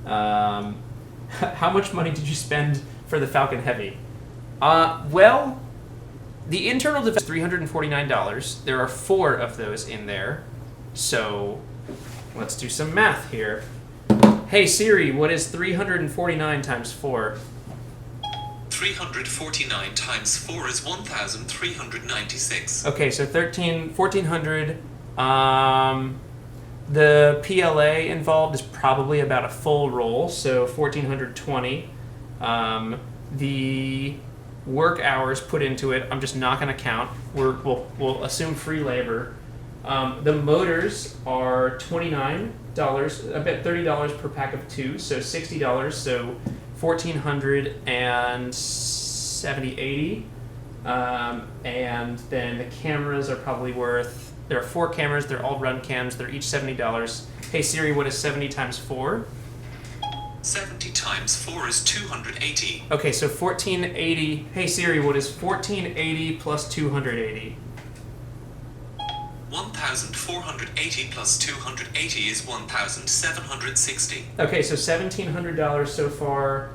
How much money did you spend for the Falcon Heavy? Well, the internal device is $349. There are 4 of those in there. So let's do some math here. Hey Siri, what is 349 times 4? 349 times 4 is 1,396. Okay, so 1,400. The PLA involved is probably about a full roll, so 1,420. The work hours put into it, I'm just not going to count. We'll assume free labor. The motors are $29, I bet $30 per pack of 2, so $60, so 1,470, 80. And then the cameras are probably worth, there are 4 cameras, they're all run cams, they're each $70. Hey Siri, what is 70 times 4? 70 times 4 is 280. Okay, so 1,480. Hey Siri, what is 1,480 plus 280? 1,480 plus 280 is 1,760. Okay, so $1,700 so far.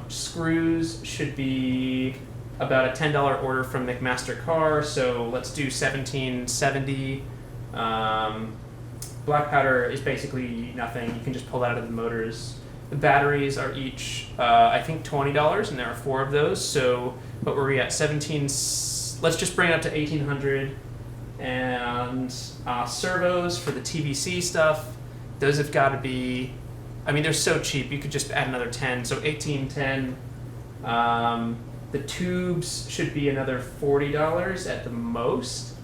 Screws should be about a $10 order from McMaster Car, so let's do $1,770. Black powder is basically nothing. You can just pull that out of the motors. The batteries are each, I think, $20, and there are 4 of those. So what were we at? 17. Let's just bring it up to 1,800. And servos for the TBC stuff. Those have got to be. I mean, they're so cheap. You could just add another 10. So 1,810. The tubes should be another $40 at the most.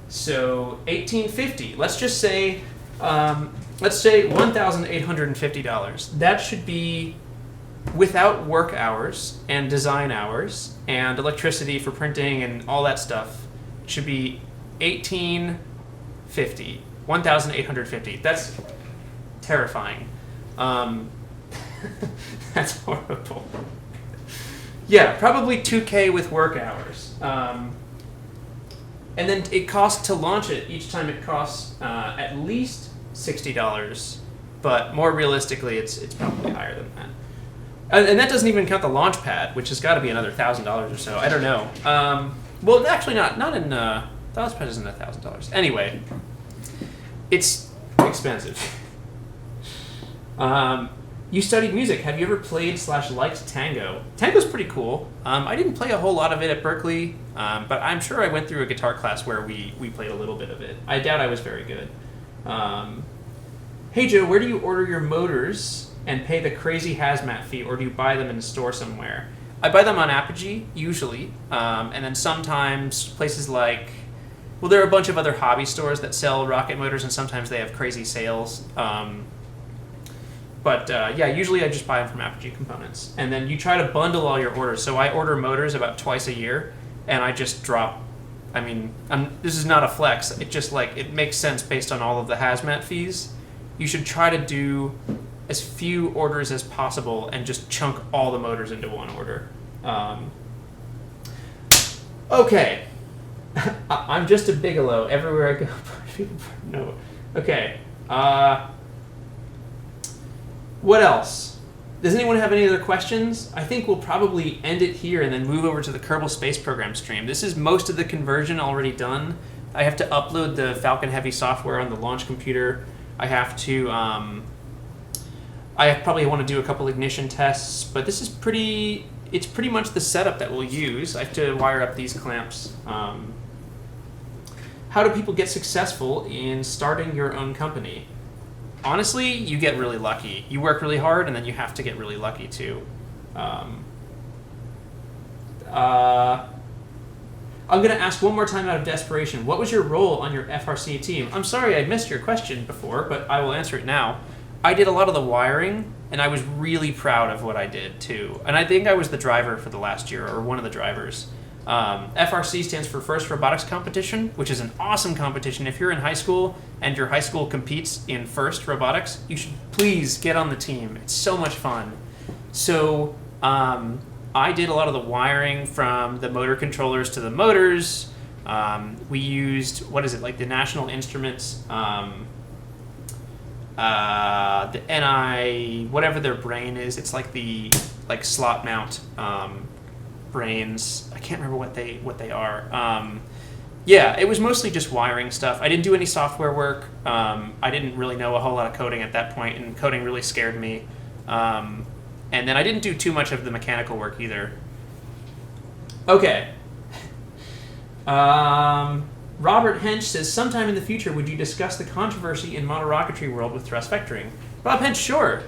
So 1,850. Let's just say. Let's say $1,850. That should be without work hours and design hours and electricity for printing and all that stuff. It should be 1,850. 1,850. That's terrifying. That's horrible. Yeah, probably $2,000 with work hours. And then it costs to launch it. Each time it costs at least $60, but more realistically, it's probably higher than that. And that doesn't even count the launch pad, which has got to be another $1,000 or so. I don't know. Well, actually, not in the launch pad isn't $1,000. Anyway, it's expensive. You studied music. Have you ever played/liked tango? Tango's pretty cool. I didn't play a whole lot of it at Berkeley, but I'm sure I went through a guitar class where we played a little bit of it. I doubt I was very good. Hey Joe, where do you order your motors and pay the crazy hazmat fee, or do you buy them in a store somewhere? I buy them on Apogee, usually, and then sometimes places like, well, there are a bunch of other hobby stores that sell rocket motors, and sometimes they have crazy sales. Yeah, usually I just buy them from Apogee Components. And then you try to bundle all your orders. So I order motors about twice a year, and I just drop. I mean, this is not a flex. It just it makes sense based on all of the hazmat fees. You should try to do as few orders as possible and just chunk all the motors into one order. Okay. I'm just a Bigelow. Everywhere I go, people know. Okay. What else? Does anyone have any other questions? I think we'll probably end it here and then move over to the Kerbal Space Program stream. This is most of the conversion already done. I have to upload the Falcon Heavy software on the launch computer. I have to, I probably want to do a couple ignition tests, but this is it's pretty much the setup that we'll use. I have to wire up these clamps. How do people get successful in starting your own company? Honestly, you get really lucky. You work really hard, and then you have to get really lucky, too. I'm going to ask one more time out of desperation. What was your role on your FRC team? I'm sorry I missed your question before, but I will answer it now. I did a lot of the wiring and I was really proud of what I did too. And I think I was the driver for the last year, or one of the drivers. FRC stands for First Robotics Competition, which is an awesome competition. If you're in high school and your high school competes in First Robotics, you should please get on the team. It's so much fun. So I did a lot of the wiring from the motor controllers to the motors. We used, the National Instruments, the NI, whatever their brain is. It's like the slot mount brains. I can't remember what they are. Yeah, it was mostly just wiring stuff. I didn't do any software work. I didn't really know a whole lot of coding at that point, and coding really scared me. And then I didn't do too much of the mechanical work either. Okay. Robert Hench says, sometime in the future, would you discuss the controversy in model rocketry world with thrust vectoring? Rob Hench, sure.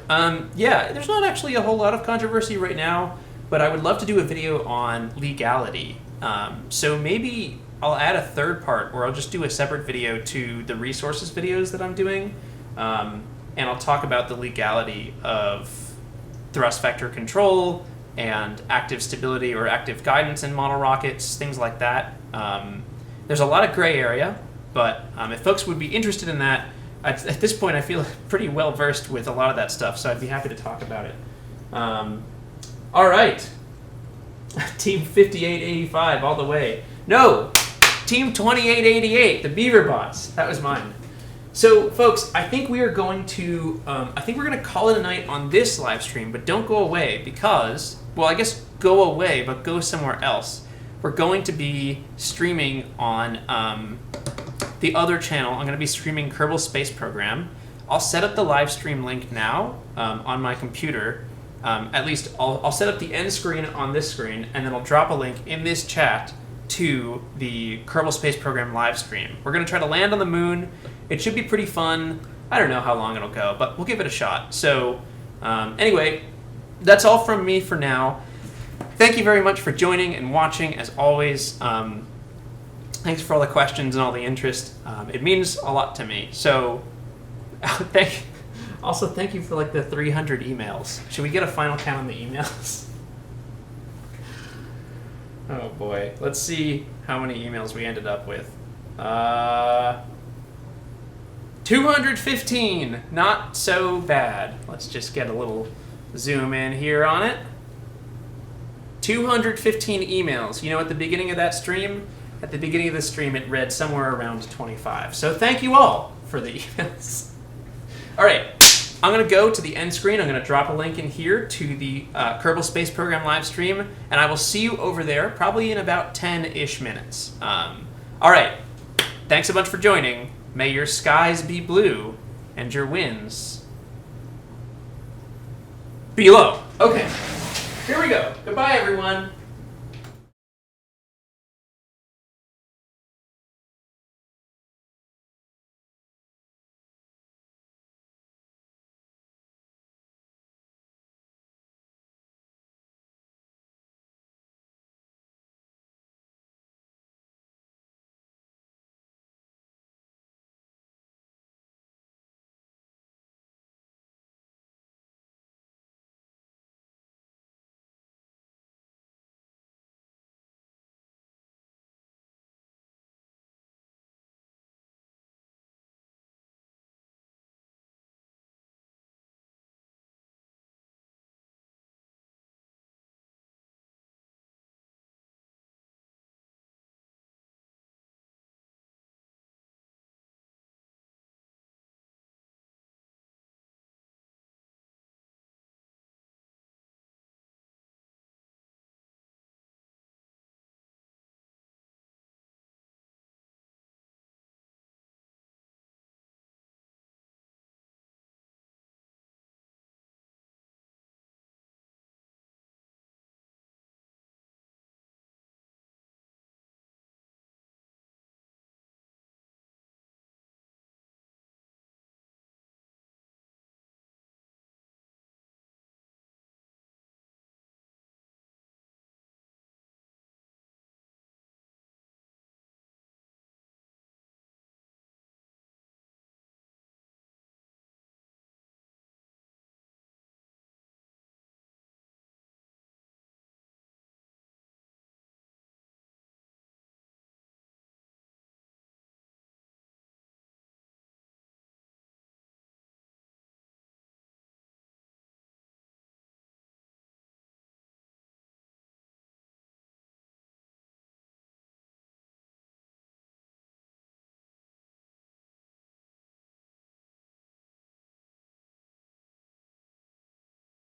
Yeah, there's not actually a whole lot of controversy right now, but I would love to do a video on legality. So maybe I'll add a third part, or I'll just do a separate video to the resources videos that I'm doing, and I'll talk about the legality of thrust vector control and active stability or active guidance in model rockets, things like that. There's a lot of gray area, but if folks would be interested in that, at this point I feel pretty well versed with a lot of that stuff, so I'd be happy to talk about it. All right. Team 5885 all the way. No! Team 2888, the Beaver Bots. That was mine. So, folks, I think we are going to call it a night on this live stream, but don't go away because, well, I guess go away, but go somewhere else. We're going to be streaming on the other channel. I'm going to be streaming Kerbal Space Program. I'll set up the live stream link now on my computer. At least I'll set up the end screen on this screen, and then I'll drop a link in this chat to the Kerbal Space Program live stream. We're going to try to land on the moon. It should be pretty fun. I don't know how long it'll go, but we'll give it a shot. So anyway, that's all from me for now. Thank you very much for joining and watching, as always. Thanks for all the questions and all the interest. It means a lot to me. So thank you for the 300 emails. Should we get a final count on the emails? Oh boy. Let's see how many emails we ended up with. 215. Not so bad. Let's just get a little zoom in here on it. 215 emails. You know, at the beginning of that stream, at the beginning of the stream, it read somewhere around 25. So thank you all for the emails. All right. I'm going to go to the end screen. I'm going to drop a link in here to the Kerbal Space Program live stream, and I will see you over there probably in about 10-ish minutes. All right. Thanks a bunch for joining. May your skies be blue and your winds be low. Okay. Here we go. Goodbye, everyone.